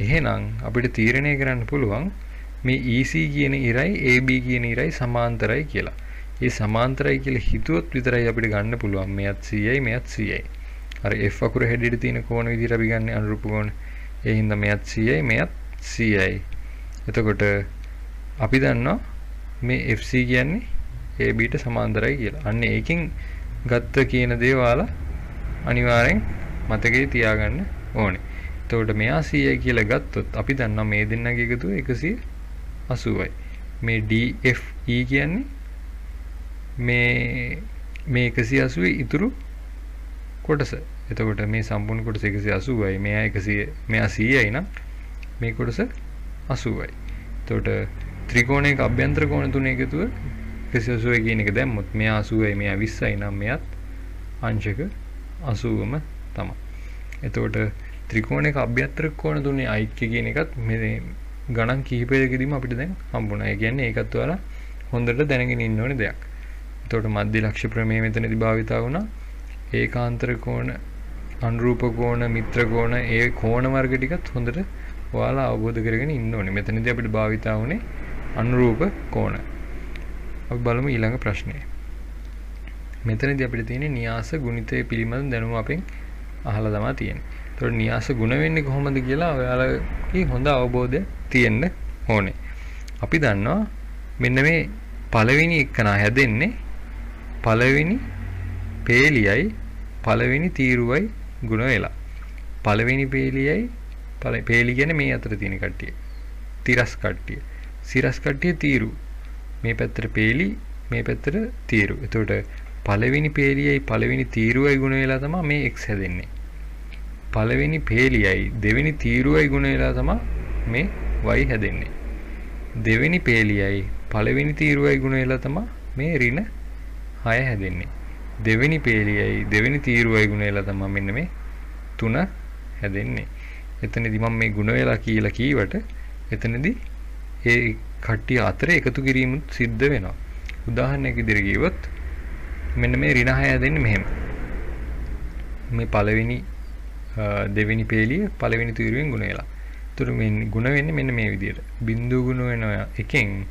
එහෙනම් අපිට තීරණය කරන්න පුළුවන් මේ EC කියන ඉරයි AB කියන ඉරයි සමාන්තරයි කියලා. මේ සමාන්තරයි කියලා හිතුවොත් විතරයි අපිට ගන්න පුළුවන් මෙයත් 100යි මෙයත් 100යි. අර F අකුර හැඩයට තියෙන කෝණ විදිහට අපි ගන්න අනුරූප කෝණ. ඒ හින්දා මෙයත් 100යි මෙයත් 100යි. එතකොට අපි දන්නවා මේ FC කියන්නේ ABට සමාන්තරයි කියලා. අන්න ඒකෙන් ගත්ත කියන දේ ඔයාලා අනිවාර්යෙන් මතකේ තියාගන්න ඕනේ. එතකොට මෙයා 100යි කියලා ගත්තොත් අපි දන්නවා මේ දෙන්නගේ එකතුව 180යි. මේ DFE කියන්නේ මේ 180 ඉතුරු කොටස. එතකොට මේ සම්පූර්ණ කොටස 180යි. මෙයා 100යි නම් මේ කොටස 80යි. එතකොට ත්‍රිකෝණයක අභ්‍යන්තර කෝණ තුන එකතුව 180 කියන එක දැම්මොත් මෙයා 80යි මෙයා 20යි නම් මෙයත් අංශක 80ම තමයි. එතකොට ත්‍රිකෝණයක අභ්‍යන්තර කෝණ තුනේ ඓක්‍ය කියන එකත් මේ ගණන් කිහිපයකදීම අපිට දැන් හම්බුණා. ඒ කියන්නේ ඒකත් ඔයාලා හොඳට දැනගෙන ඉන්න ඕනේ දෙයක්. එතකොට මධ්‍ය ලක්ෂ ප්‍රමේය මෙතනදී භාවිතා වුණා. ඒකාන්තර කෝණ, අනුරූප කෝණ, මිත්‍ර කෝණ, ඒ කෝණ වර්ග ටිකත් හොඳට ඔයාලා අවබෝධ කරගෙන ඉන්න ඕනේ. මෙතනදී අපිට භාවිතා වුණේ අනුරූප කෝණ. අපි බලමු ඊළඟ ප්‍රශ්නය. මෙතනදී අපිට තියෙන්නේ න්‍යාස ගුණිතය පිළිබඳ දැනුම අපෙන් අහලා තමයි තියෙන්නේ. ඒතකොට න්‍යාස ගුණ වෙන්නේ කොහොමද කියලා ඔයාලගේ හොඳ අවබෝධයක් තියෙන්න ඕනේ. අපි දන්නවා මෙන්න මේ පළවෙනි එකනා හැදෙන්නේ පළවෙනි පේලියයි පළවෙනි තීරුවයි ගුණ වෙලා. පළවෙනි පේලියයි පේලි කියන්නේ මේ අතර තියෙන කට්ටිය. තිරස් කට්ටිය. සිරස් කට්ටිය තීරු. මේ පැත්තට පේලි මේ පැත්තට තීරු. එතකොට පළවෙනි පේලියයි පළවෙනි තීරුවයි ගුණ වෙලා තමයි මේ x හැදෙන්නේ. පළවෙනි පේලියයි දෙවෙනි තීරුවයි ගුණ වෙලා තමයි මේ y හැදෙන්නේ. දෙවෙනි පේලියයි පළවෙනි තීරුවයි ගුණ වෙලා තමයි මේ ඍණ 6 හැදෙන්නේ. දෙවෙනි පේලියයි දෙවෙනි තීරුවයි ගුණ වෙලා තමයි මෙන්න මේ 3 හැදෙන්නේ. එතනදී මම මේ ගුණ වෙලා කියලා කීවට එතනදී ඒ කට්ටිය අතර එකතු කිරීම සිද්ධ වෙනවා. උදාහරණයක් විදිහට කිව්වොත් මෙන්න මේ ඍණ 6 හැදෙන්නේ මෙහෙම. මේ පළවෙනි දෙවෙනි පේලිය පළවෙනි තීරුවෙන් ගුණ වෙලා. ඒතර මේ ගුණ වෙන්නේ මෙන්න මේ විදිහට. බිංදුව ගුණ වෙනවා එකෙන්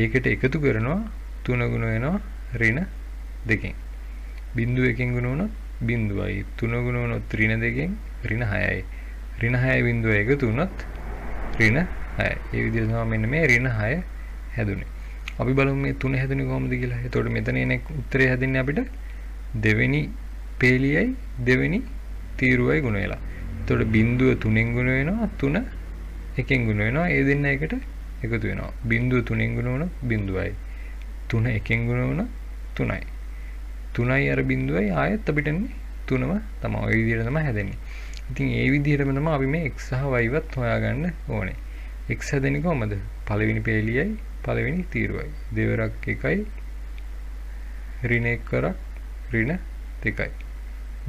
ඒකට එකතු කරනවා 3 ගුණ වෙනවා ඍණ 2කින්. බිංදුව එකෙන් ගුණ වුණොත් බිංදුවයි 3 ගුණ වුණොත් ඍණ 2කින් ඍණ 6යි. ඍණ 6 බිංදුව එකතු වුණොත් ඍණ 6යි. ඒ විදිහට තමයි මෙන්න මේ ඍණ 6 හැදුනේ. අපි බලමු මේ 3 හැදුනේ කොහොමද කියලා. එතකොට මෙතන එන උත්තරේ හැදෙන්නේ අපිට දෙවෙනි පේලියයි දෙවෙනි තීරුවයි ගුණ වෙලා. එතකොට බිංදුව 3ෙන් ගුණ වෙනවා 3 1ෙන් ගුණ වෙනවා. ඒ දෙන්න එකට එකතු වෙනවා. බිංදුව 3න් ගුණ වුණොත් බිංදුවයි. 3 1න් ගුණ වුණොත් 3යි. 3යි අර බිංදුවයි ආයෙත් අපිට එන්නේ 3ම තමයි. ওই විදිහට තමයි හැදෙන්නේ. ඉතින් ඒ විදිහටම තමයි අපි මේ x සහ y වත් හොයාගන්න ඕනේ. x හැදෙන්නේ කොහමද? පළවෙනි පේලියයි පළවෙනි තීරුවයි. දෙවරක් 1යි ඍණ 1 කරක් ඍණ 2යි.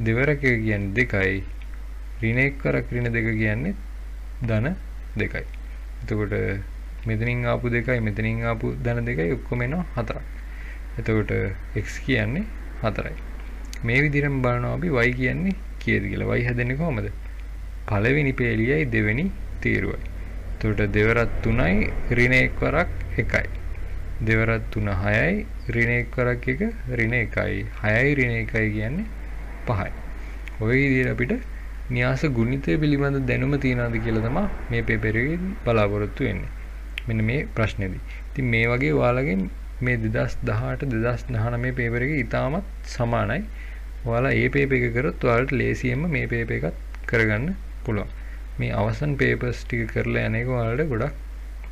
දෙවරක කියන්නේ 2යි. ඍණ 1 කරක් ඍණ 2 කියන්නේ ධන 2යි. එතකොට මෙතනින් ආපු 2යි මෙතනින් ආපු ධන 2යි ඔක්කොම එනවා 4ක්. එතකොට x කියන්නේ 4යි. මේ විදිහටම බලනවා අපි y කියන්නේ කීයද කියලා. y හැදෙන්නේ කොහමද? පළවෙනි පේලියයි දෙවෙනි තීරුවයි. එතකොට දෙවරක් 3යි ඍණ 1 කරක් 1යි. දෙවරක් 3 6යි ඍණ 1 කරක් 1 ඍණ 1යි. 6යි ඍණ 1යි කියන්නේ 5යි. ඔය විදිහට අපිට න්‍යාස ගුණිතය පිළිබඳ දැනුම තියනවාද කියලා තමයි මේ පේපර් එකේ බලාපොරොත්තු වෙන්නේ. මෙන්න මේ ප්‍රශ්නේදී. ඉතින් මේ වගේ ඔයාලගෙන් මේ 2018 2019 පේපර් එකේ ඉතාමත් සමානයි. ඔයාලා මේ පේපර් එක කරොත් ඔයාලට ලේසියෙන්ම මේ පේපර් එකත් කරගන්න පුළුවන්. මේ අවසන් පේපර්ස් ටික කරලා යන එක ඔයාලට ගොඩක්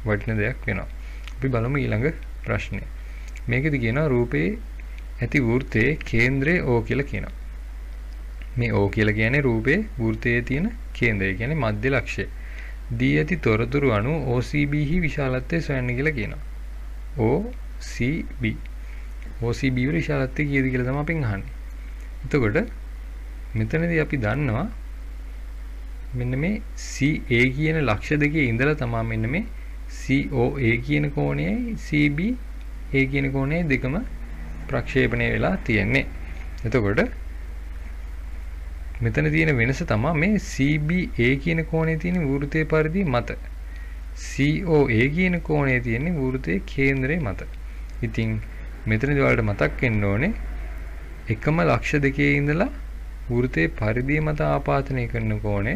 වටින දෙයක් වෙනවා. අපි බලමු ඊළඟ ප්‍රශ්නේ. මේකෙදි කියනවා රූපේ ඇති වෘත්තයේ කේන්ද්‍රය O කියලා කියනවා. මේ O කියලා කියන්නේ රූපේ වෘත්තයේ තියෙන කේන්ද්‍රය කියන්නේ මධ්‍ය ලක්ෂය. දී ඇති තොරතුරු අනුව OCB හි විශාලත්වය සොයන්න කියලා කියනවා. OCB. OCB වල විශාලත්වය කීයද කියලා තමයි අපෙන් අහන්නේ. එතකොට මෙතනදී අපි දන්නවා මෙන්න මේ CA කියන ලක්ෂ දෙකේ ඉඳලා තමයි මෙන්න මේ COA කියන කෝණයයි CBA කියන කෝණයයි දෙකම ප්‍රක්ෂේපණය වෙලා තියෙන්නේ. එතකොට මෙතන තියෙන වෙනස තමයි මේ CBA කියන කෝණයේ තියෙන වෘත්තයේ පරිධිය මත COA කියන කෝණයේ තියෙන වෘත්තයේ කේන්ද්‍රය මත. ඉතින් මෙතනදී ඔයාලට මතක් වෙන්න ඕනේ එකම ලක්ෂ දෙකේ ඉඳලා වෘත්තයේ පරිධිය මත ආපාතනය කරන කෝණය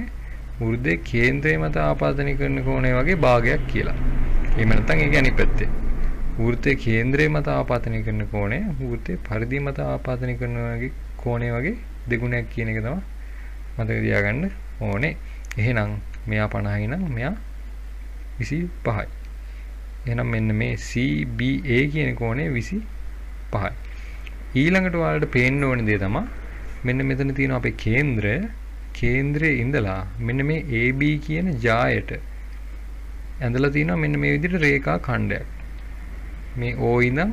වෘත්තයේ කේන්ද්‍රය මත ආපාතනය කරන කෝණය වගේ භාගයක් කියලා. එහෙම නැත්නම් ඒක අනිත් පැත්තේ. වෘත්තයේ කේන්ද්‍රය මත ආපාතනය කරන කෝණය වෘත්තයේ පරිධිය මත ආපාතනය කරන වගේ කෝණය වගේ දෙගුණයක් කියන එක තමයි මතක තියාගන්න ඕනේ. එහෙනම් මෙයා 50යි නම් මෙයා 25යි. එහෙනම් මෙන්න මේ CBA කියන කෝණය 25යි. ඊළඟට ඔයාලට පේන්න ඕනේ දේ තමයි මෙන්න මෙතන තියෙන අපේ කේන්ද්‍රයේ ඉඳලා මෙන්න මේ AB කියන ජායට ඇඳලා තියෙනවා මෙන්න මේ විදිහට රේඛා ඛණ්ඩයක්. මේ O ඉඳන්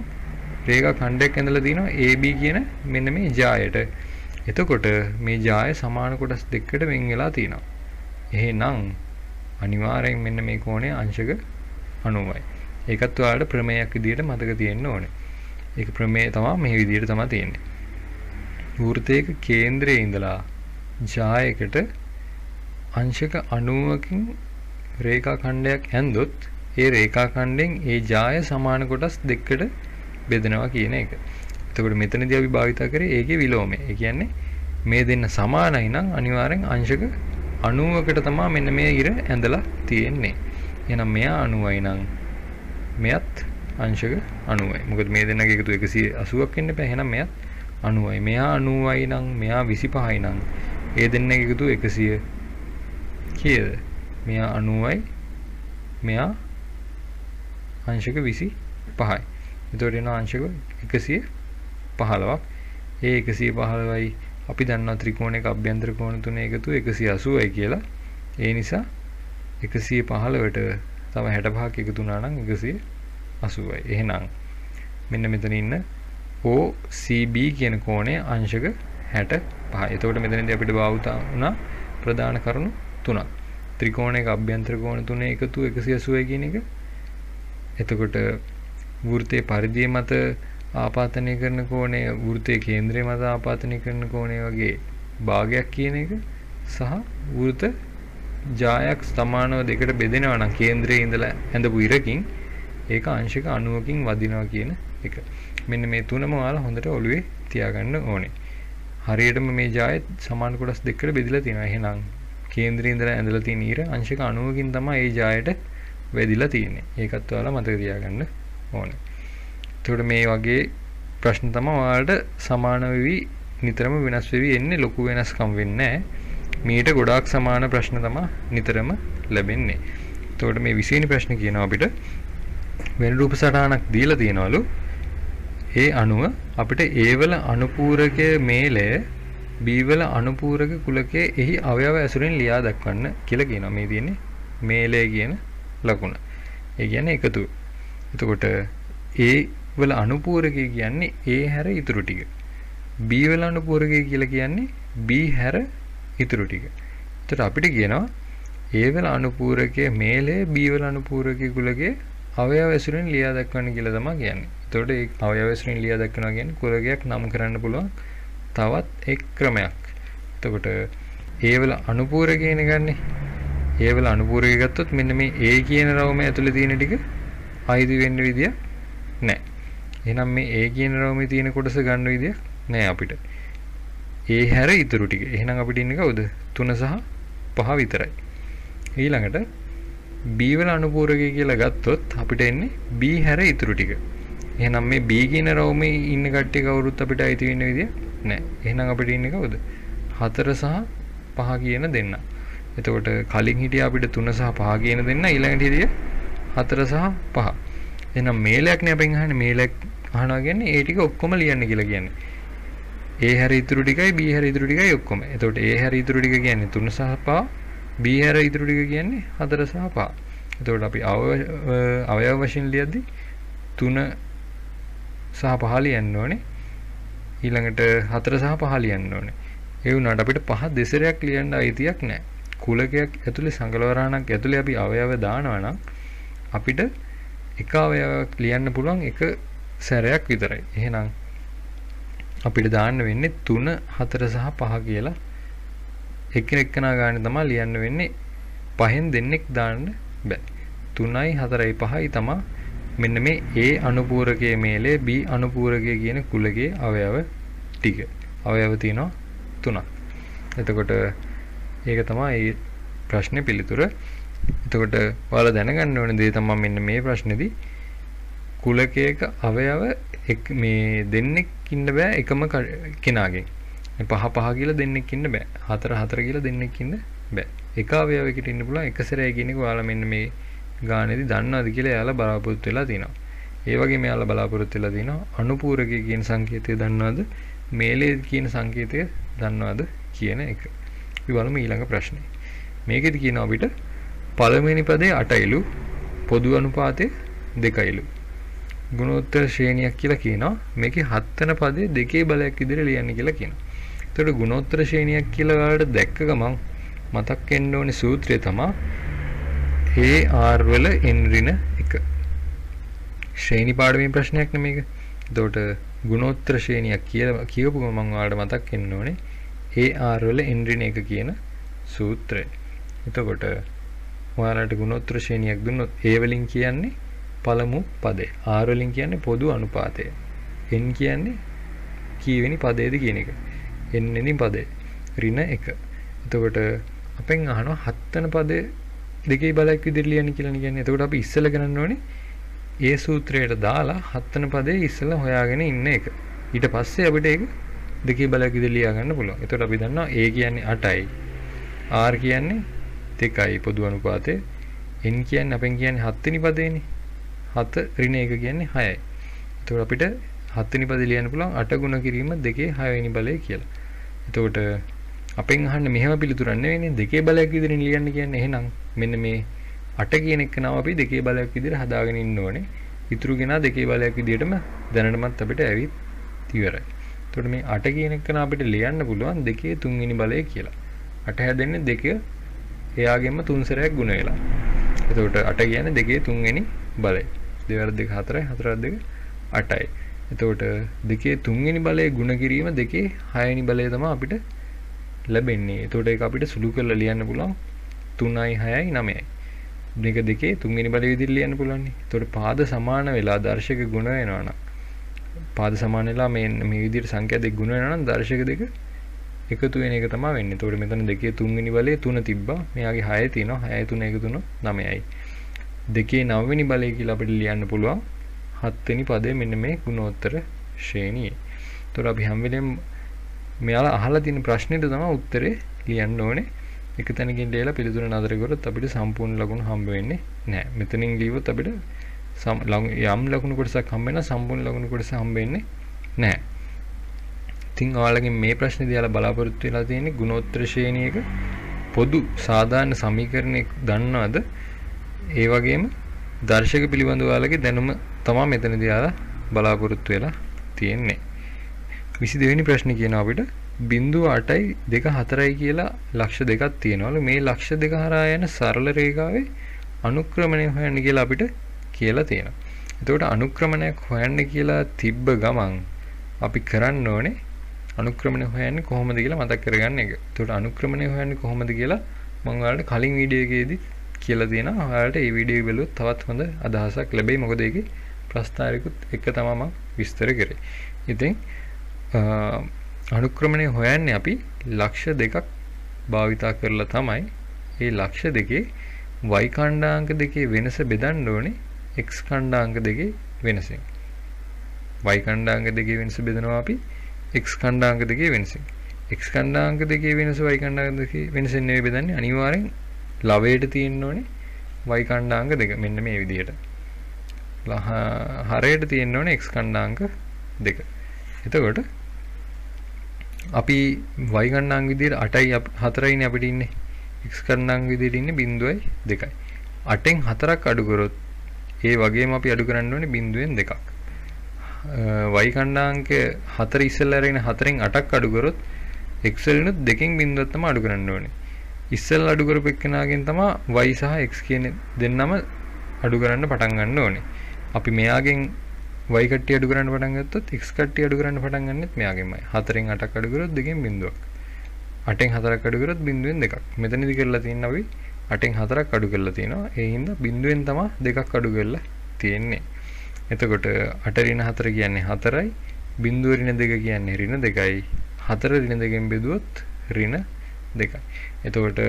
රේඛා ඛණ්ඩයක් ඇඳලා තියෙනවා AB කියන මෙන්න මේ ජායට. එතකොට මේ ජාය සමාන කොටස් දෙකකට වෙන් වෙලා තියෙනවා. එහෙනම් අනිවාර්යෙන් මෙන්න මේ කෝණය අංශක 90යි. ඒකත් ඔයාලට ප්‍රමේයයක් විදිහට මතක තියෙන්න ඕනේ. ඒක ප්‍රමේය තමයි මේ විදිහට තමයි තියෙන්නේ. වෘත්තයක කේන්ද්‍රයේ ඉඳලා ජායකට අංශක 90කින් රේඛා ඛණ්ඩයක් ඇන්දොත් ඒ රේඛා ඛණ්ඩෙන් ඒ ජාය සමාන කොටස් දෙකකට බෙදනවා කියන එක. එතකොට මෙතනදී අපි භාවිත කරේ ඒකේ විලෝමය. ඒ කියන්නේ මේ දෙන්න සමානයි නම් අනිවාර්යෙන් අංශක 90කට තමයි මෙන්න මේ ඉර ඇඳලා තියෙන්නේ. එහෙනම් මෙයා 90යි නම් මෙයත් අංශක 90යි. මොකද මේ දෙන්නගේ එකතු 180ක් වෙන්න බෑ. එහෙනම් මෙයත් 90යි. මෙයා 90යි නම් මෙයා 25යි නම් ඒ දෙන්නගේ එකතු 100 කීයද? මෙයා 90යි. මෙයා අංශක 25යි. එතකොට එනවා අංශක 115ක්. ඒ 115යි අපි දන්නවා ත්‍රිකෝණයක අභ්‍යන්තර කෝණ තුනේ එකතු 180යි කියලා. ඒ නිසා 115ට තව 65ක් එකතු වුණා නම් 180යි. එහෙනම් මෙන්න මෙතන ඉන්න OCB කියන කෝණය අංශක 65යි. එතකොට මෙතනදී අපිට භාවිත වුණා ප්‍රධාන කරුණු තුනක්. ත්‍රිකෝණයක අභ්‍යන්තර කෝණ තුනේ එකතු 180යි කියන එක. එතකොට වෘත්තයේ පරිධිය මත ආපාතනය කරන කෝණය වෘත්තයේ කේන්ද්‍රය මත ආපාතනය කරන කෝණය වගේ භාගයක් කියන එක සහ වෘත්ත ජායක් සමානව දෙකට බෙදෙනවා නම් කේන්ද්‍රයේ ඉඳලා ඇඳපු ඉරකින් ඒක අංශක 90කින් වදිනවා කියන එක. මෙන්න මේ තුනම ඔයාලා හොඳට ඔළුවේ තියාගන්න ඕනේ. හරියටම මේ ජාය සමාන කොටස් දෙකකට බෙදලා තියෙනවා. එහෙනම් කේන්ද්‍රයේ ඉඳලා ඇඳලා තියෙන ඉර අංශක 90කින් තමයි ඒ ජායට වැදිලා තියෙන්නේ. ඒකත් ඔයාලා මතක තියාගන්න ඕනේ. එතකොට මේ වගේ ප්‍රශ්න තමයි ඔයාලට සමාන වෙවි නිතරම වෙනස් වෙවි එන්නේ. ලොකු වෙනස්කම් වෙන්නේ නැහැ. මීට ගොඩාක් සමාන ප්‍රශ්න තමයි නිතරම ලැබෙන්නේ. එතකොට මේ 20 වෙනි ප්‍රශ්නේ කියනවා අපිට වෙන රූප සටහනක් දීලා තියෙනවලු. ඒ අණුව අපිට A වල අනුපූරකයේ මේලය B වල අනුපූරක කුලකයේ එහි අවයව ඇසුරින් ලියා දක්වන්න කියලා කියනවා. මේ තියෙන්නේ මේලය කියන ලකුණ. ඒ කියන්නේ එකතු. එතකොට A වල අනුපූරකය කියන්නේ A හැර ඉතුරු ටික. B වල අනුපූරකය කියලා කියන්නේ B හැර ඉතුරු ටික. එතකොට අපිට කියනවා A වල අනුපූරකයේ මේලය B වල අනුපූරකයේ කුලකයේ අවයව ඇසුරින් ලියා දක්වන්න කියලා තමයි කියන්නේ. එතකොට ඒ අවයව ඇසුරින් ලියා දක්වනවා කියන්නේ කුලකයක් නම් කරන්න පුළුවන් තවත් එක් ක්‍රමයක්. එතකොට A වල අනුපූරකයනේ ගන්නෙ. A වල අනුපූරකය ගත්තොත් මෙන්න මේ A කියන රවුම ඇතුලේ තියෙන ටික අයිති වෙන්න විදියක් නැහැ. එහෙනම් මේ A කියන රවුමේ තියෙන කොටස ගන්න විදියක් නැහැ අපිට. A හැර ඉතුරු ටික. එහෙනම් අපිට ඉන්නේ කවුද? 3 සහ 5 විතරයි. ඊළඟට B වල අනුපූරකය කියලා ගත්තොත් අපිට එන්නේ B හැර ඉතුරු ටික. එහෙනම් මේ B කියන රවුමේ ඉන්න කට්ටිය කවුරුත් අපිට අයිති වෙන්න විදියක් නැහැ. එහෙනම් අපිට ඉන්නේ කවුද? 4 සහ 5 කියන දෙන්න. එතකොට කලින් හිටිය අපිට 3 සහ 5 කියන දෙන්න ඊළඟට හිටිය 4 සහ 5. එහෙනම් මේලයක් නේ අපෙන් අහන්නේ. මේලයක් අහනවා කියන්නේ ඒ ටික ඔක්කොම ලියන්න කියලා කියන්නේ. A හැර ඉතුරු ටිකයි B හැර ඉතුරු ටිකයි ඔක්කොම. එතකොට A හැර ඉතුරු ටික කියන්නේ 3 සහ 5. B හැර ඉතුරු ටික කියන්නේ 4 සහ 5. එතකොට අපි අවයව වශයෙන් ලියද්දි 3 සහ 5 ලියන්න ඕනේ. ඊළඟට 4 සහ 5 ලියන්න ඕනේ. ඒ වුණාට අපිට 5 දෙසරයක් ලියන්න අයිතියක් නැහැ. කුලකයක් ඇතුලේ සංගලවරණක් ඇතුලේ අපි අවයව දානවා නම් අපිට එක අවයවයක් ලියන්න පුළුවන් එක සැරයක් විතරයි. එහෙනම් අපිට දාන්න වෙන්නේ 3 4 සහ 5 කියලා එක්කෙනා ගන්න තමයි ලියන්න වෙන්නේ. පහෙන් දෙන්නෙක් දාන්න බෑ. 3යි 4යි 5යි තමයි මෙන්න මේ A අනුපූරකයේ මේලේ B අනුපූරකයේ කියන කුලකයේ අවයව ටික. අවයව තියෙනවා 3ක්. එතකොට ඒක තමයි මේ ප්‍රශ්නේ පිළිතුර. එතකොට ඔයාලා දැනගන්න ඕනේ දේ තමයි මෙන්න මේ ප්‍රශ්නේදී කුලකයක අවයව මේ දෙන්නෙක් ඉන්න බෑ එකම කෙනාගෙන්. 5 5 කියලා දෙන්නෙක් ඉන්න බෑ. 4 4 කියලා දෙන්නෙක් ඉන්න බෑ. එක අවයවයකට ඉන්න පුළුවන් එක සැරේ කියන එක ඔයාලා මෙන්න මේ ගානේදී දන්නවද කියලා එයාලා බලාපොරොත්තු වෙලා තිනවා. ඒ වගේම එයාලා බලාපොරොත්තු වෙලා තිනවා අනුපූරකයේ කියන සංකේතය දන්නවද? මේලේ කියන සංකේතය දන්නවද කියන එක. අපි බලමු ඊළඟ ප්‍රශ්නේ. මේකෙදි කියනවා අපිට පළවෙනි පදේ 8යිලු පොදු අනුපාතේ 2යිලු. ගුණෝත්තර ශ්‍රේණියක් කියලා කියනවා. මේකේ 7 වෙනි පදේ දෙකේ බලයක් විදිහට ලියන්න කියලා කියනවා. එතකොට ගුණෝත්තර ශ්‍රේණියක් කියලා ඔයාලට දැක්ක ගමන් මතක් වෙන්න ඕනේ සූත්‍රය තමයි AR වල n ඍණ 1. ශ්‍රේණි පාඩමේ ප්‍රශ්නයක් නෙමේක. එතකොට ගුණෝත්තර ශ්‍රේණියක් කියලා කියපු ගමන් ඔයාලට මතක් වෙන්න ඕනේ AR වල n ඍණ 1 කියන සූත්‍රය. එතකොට ඔයාලට ගුණෝත්තර ශ්‍රේණියක් දුන්නොත් A වලින් කියන්නේ පළමු පදේ. R වලින් කියන්නේ පොදු අනුපාතය. n කියන්නේ කීවෙනි පදේද කියන එක. n වෙනි පදේ. ඍණ 1. එතකොට අපෙන් අහනවා 7 වෙනි පදේ දෙකේ බලයක් විදිහට ලියන්න කියලා කියන්නේ. එතකොට අපි ඉස්සෙල්ලා කරන්න ඕනේ ඒ සූත්‍රයට දාලා 7 වෙනි පදේ ඉස්සෙල්ලා හොයාගෙන ඉන්න එක. ඊට පස්සේ අපිට ඒක දෙකේ බලයක් විදිහට ලියා ගන්න පුළුවන්. එතකොට අපි දන්නවා A කියන්නේ 8යි. R කියන්නේ 2යි පොදු අනුපාතය. n කියන්නේ අපෙන් කියන්නේ 7 වෙනි පදේනේ. 7 ඍණ 1 කියන්නේ 6යි. එතකොට අපිට 7 වෙනි පදේ ලියන්න පුළුවන් 8 ගුණ කිරීම දෙකේ 6 වෙනි බලය කියලා. එතකොට අපෙන් අහන්නේ මෙහෙම පිළිතුරක් නෙවෙයිනේ දෙකේ බලයක් විදිහට ලියන්න කියන්නේ. එහෙනම් මෙන්න මේ 8 කියන එක නම් අපි දෙකේ බලයක් විදිහට හදාගෙන ඉන්න ඕනේ. ඉතුරු කෙනා දෙකේ බලයක් විදිහටම දැනටමත් අපිට ඇවිත් ඉවරයි. එතකොට මේ 8 කියන එක නම් අපිට ලියන්න පුළුවන් දෙකේ 3 වෙනි බලය කියලා. 8 හැදෙන්නේ දෙක එයාගෙම 3 සැරයක් ගුණ වෙලා. එතකොට 8 කියන්නේ දෙකේ 3 වෙනි බලය. 2 වරක් 2 4යි 4 වරක් 2 8යි. එතකොට දෙකේ 3 වෙනි බලය ගුණ කිරීම දෙකේ 6 වෙනි බලය තමයි අපිට ලැබෙන්නේ. එතකොට ඒක අපිට සුළු කරලා ලියන්න පුළුවන් 3යි 6යි 9යි. මේක දෙකේ 3 වෙනි බලය විදිහට ලියන්න පුළුවන් නේ. එතකොට පාද සමාන වෙලා දර්ශක ගුණ වෙනවා නම් පාද සමාන වෙලා මේ විදිහට සංඛ්‍යා දෙක ගුණ වෙනවා නම් දර්ශක දෙක එකතු වෙන එක තමයි වෙන්නේ. එතකොට මෙතන දෙකේ 3 වෙනි බලය 3 තිබ්බා. මෙයාගේ 6 තියෙනවා. 6 3 එකතු වුණොත් 9යි. දෙකේ 9 වෙනි බලය කියලා අපිට ලියන්න පුළුවන් 7 වෙනි පදේ මෙන්න මේ ගුණෝත්තර ශ්‍රේණියේ. එතකොට අපි හැම වෙලෙම මෙයාලා අහලා තියෙන ප්‍රශ්නෙට තමයි උත්තරේ ලියන්න ඕනේ. එක තැනකින් ලියලා පිළිතුර නතර කරොත් අපිට සම්පූර්ණ ලකුණු හම්බ වෙන්නේ නැහැ. මෙතනින් ලියුවොත් අපිට යම් ලකුණු කොටසක් හම්බ වෙනවා සම්පූර්ණ ලකුණු කොටස හම්බ වෙන්නේ නැහැ. ඉතින් ඔයාලගෙන් මේ ප්‍රශ්නේ දිහා බලාපොරොත්තු වෙලා තියෙන්නේ ගුණෝත්තර ශ්‍රේණියක පොදු සාධාරණ සමීකරණයක් දන්නවද? ඒ වගේම දර්ශක පිළිබඳව ඔයාලගේ දැනුම තමයි මෙතනදී ආලා බලාපොරොත්තු වෙලා තියෙන්නේ. 22 වෙනි ප්‍රශ්නේ කියනවා අපිට 0.8යි 2.4යි කියලා ලක්ෂ දෙකක් තියෙනවලු. මේ ලක්ෂ දෙක හරහා යන සරල රේඛාවේ අනුක්‍රමණය හොයන්න කියලා අපිට කියලා තියෙනවා. එතකොට අනුක්‍රමණයක් හොයන්න කියලා තිබ්බ ගමන් අපි කරන්න ඕනේ අනුක්‍රමණය හොයන්නේ කොහොමද කියලා මතක් කරගන්න එක. එතකොට අනුක්‍රමණය හොයන්නේ කොහොමද කියලා මම ඔයාලට කලින් වීඩියෝ එකේදී කියලා තියෙනවා. ඔයාලට මේ වීඩියෝ එක බලුවොත් තවත් හොඳ අදහසක් ලැබෙයි. මොකද ඒකේ ප්‍රස්තාරයකුත් එක තමයි මම විස්තර කරේ. ඉතින් අනුක්‍රමණය හොයන්නේ අපි ලක්ෂ දෙකක් භාවිතා කරලා තමයි මේ ලක්ෂ දෙකේ y ඛණ්ඩාංක දෙකේ වෙනස බෙදන්න ඕනේ x ඛණ්ඩාංක දෙකේ වෙනසෙන්. y ඛණ්ඩාංක දෙකේ වෙනස බෙදනවා අපි x ඛණ්ඩාංක දෙකේ වෙනසෙන්. x ඛණ්ඩාංක දෙකේ වෙනස y ඛණ්ඩාංක දෙකේ වෙනසෙන් නෙවෙයි බෙදන්නේ. අනිවාර්යෙන් ලවයට තියෙන්න ඕනේ y ඛණ්ඩාංක දෙක. මෙන්න මේ විදිහට. හරයට තියෙන්න ඕනේ x ඛණ්ඩාංක දෙක. එතකොට අපි y ඛණ්ඩාංක විදිහට 8යි 4යිනේ අපිට ඉන්නේ. x ඛණ්ඩාංක විදිහට ඉන්නේ 0.2යි. 8න් 4ක් අඩු කරොත් ඒ වගේම අපි අඩු කරන්න ඕනේ 0.2ක්. y ඛණ්ඩාංක 4 ඉස්සෙල්ලා අරගෙන 4න් 8ක් අඩු කරොත් x වලිනුත් 2කින් බිඳුවක් තමයි අඩු කරන්න ඕනේ. ඉස්සෙල්ලා අඩු කරපු එකනාගෙන් තමයි y සහ x කියන දෙන්නම අඩු කරන්න පටන් ගන්න ඕනේ. අපි මෙයාගෙන් y කට්ටිය අඩු කරන්න පටන් ගත්තොත් x කට්ටිය අඩු කරන්න පටන් ගන්නෙත් මෙයාගෙන්මයි. 4න් 8ක් අඩු කරොත් 2කින් බිඳුවක්. 8න් 4ක් අඩු කරොත් 0.2ක්. මෙතනදි කරලා තියෙන අපි 8න් 4ක් අඩු කරලා තියෙනවා. ඒ හින්දා 0.2න් තමයි 2ක් අඩු කරලා තියෙන්නේ. එතකොට 8 ඍණ 4 කියන්නේ 4යි, 0 ඍණ 2 කියන්නේ ඍණ 2යි. 4 ඍණ 2කින් බෙදුවොත් ඍණ 2යි. එතකොට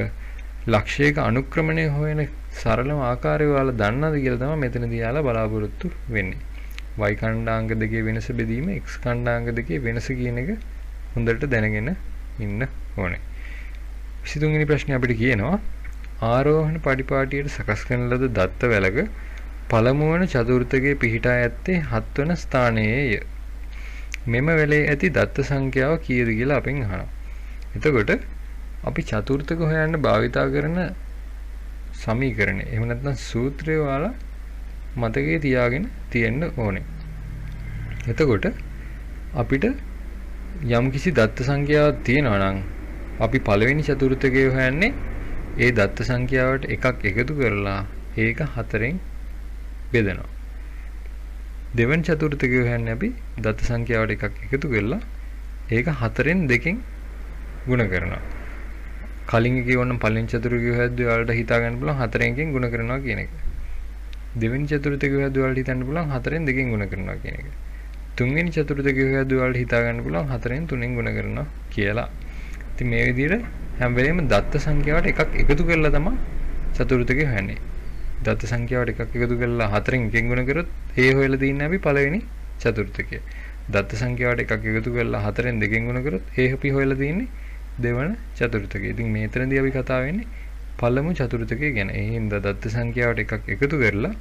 ලක්ෂයක අනුක්‍රමණය හොයන සරලම ආකාරය ඔයාලා දන්නවද කියලා තමයි මෙතනදී යාලා බලාපොරොත්තු වෙන්නේ. y ඛණ්ඩාංක දෙකේ වෙනස බෙදීම x ඛණ්ඩාංක දෙකේ වෙනස කියන එක හොඳට දැනගෙන ඉන්න ඕනේ. 23 වෙනි ප්‍රශ්නේ අපිට කියනවා ආරෝහණ පටිපාටියට සකස් කරන ලද දත්ත වැලක පළමු වන චතුර්ථකයේ පිහිටා ඇත්තේ 7 වන ස්ථානයේය. මෙම වැලේ ඇති දත්ත සංඛ්‍යාව කීයද කියලා අපෙන් අහනවා. එතකොට අපි චතුර්ථක හොයන්න භාවිතා කරන සමීකරණය එහෙම නැත්නම් සූත්‍රය ඔයාලා මතකයේ තියාගෙන තියෙන්න ඕනේ. එතකොට අපිට යම්කිසි දත්ත සංඛ්‍යාවක් තියෙනවා නම් අපි පළවෙනි චතුර්ථකය හොයන්නේ ඒ දත්ත සංඛ්‍යාවට එකක් එකතු කරලා ඒක 4ෙන් බෙදනවා. දෙවෙනි චතුර්ථකය හොයන්නේ අපි දත්ත සංඛ්‍යාවට එකක් එකතු කරලා ඒක 4ෙන් 2කින් ගුණ කරනවා. කලින් එකේ වොන්න පළවෙනි චතුර්ථකය හොයද්දී ඔයාලට හිතා ගන්න පුළුවන් 4කින් ගුණ කරනවා කියන එක. දෙවෙනි චතුර්ථකය හොයද්දී ඔයාලට හිතන්න පුළුවන් 4ෙන් 2කින් ගුණ කරනවා කියන එක. තුන්වෙනි චතුර්ථකය හොයද්දී ඔයාලට හිතා ගන්න පුළුවන් 4ෙන් 3ෙන් ගුණ කරනවා කියලා. ඉතින් මේ විදිහට හැම වෙලේම දත්ත සංඛ්‍යාවට එකක් එකතු කරලා තමයි චතුර්ථකය හොයන්නේ. දත්ත සංඛ්‍යාවට එකක් එකතු කරලා 4ෙන් 1කින් ගුණ කරොත් ඒ හොයලා තින්නේ අපි පළවෙනි චතුර්ථකය. දත්ත සංඛ්‍යාවට එකක් එකතු කරලා 4ෙන් 2කින් ගුණ කරොත් ඒ අපි හොයලා තින්නේ දෙවන චතුර්ථකය. ඉතින් මේතරදී අපි කතා වෙන්නේ පළමු චතුර්ථකය ගැන. ඒ හින්දා දත්ත සංඛ්‍යාවට එකක් එකතු කරලා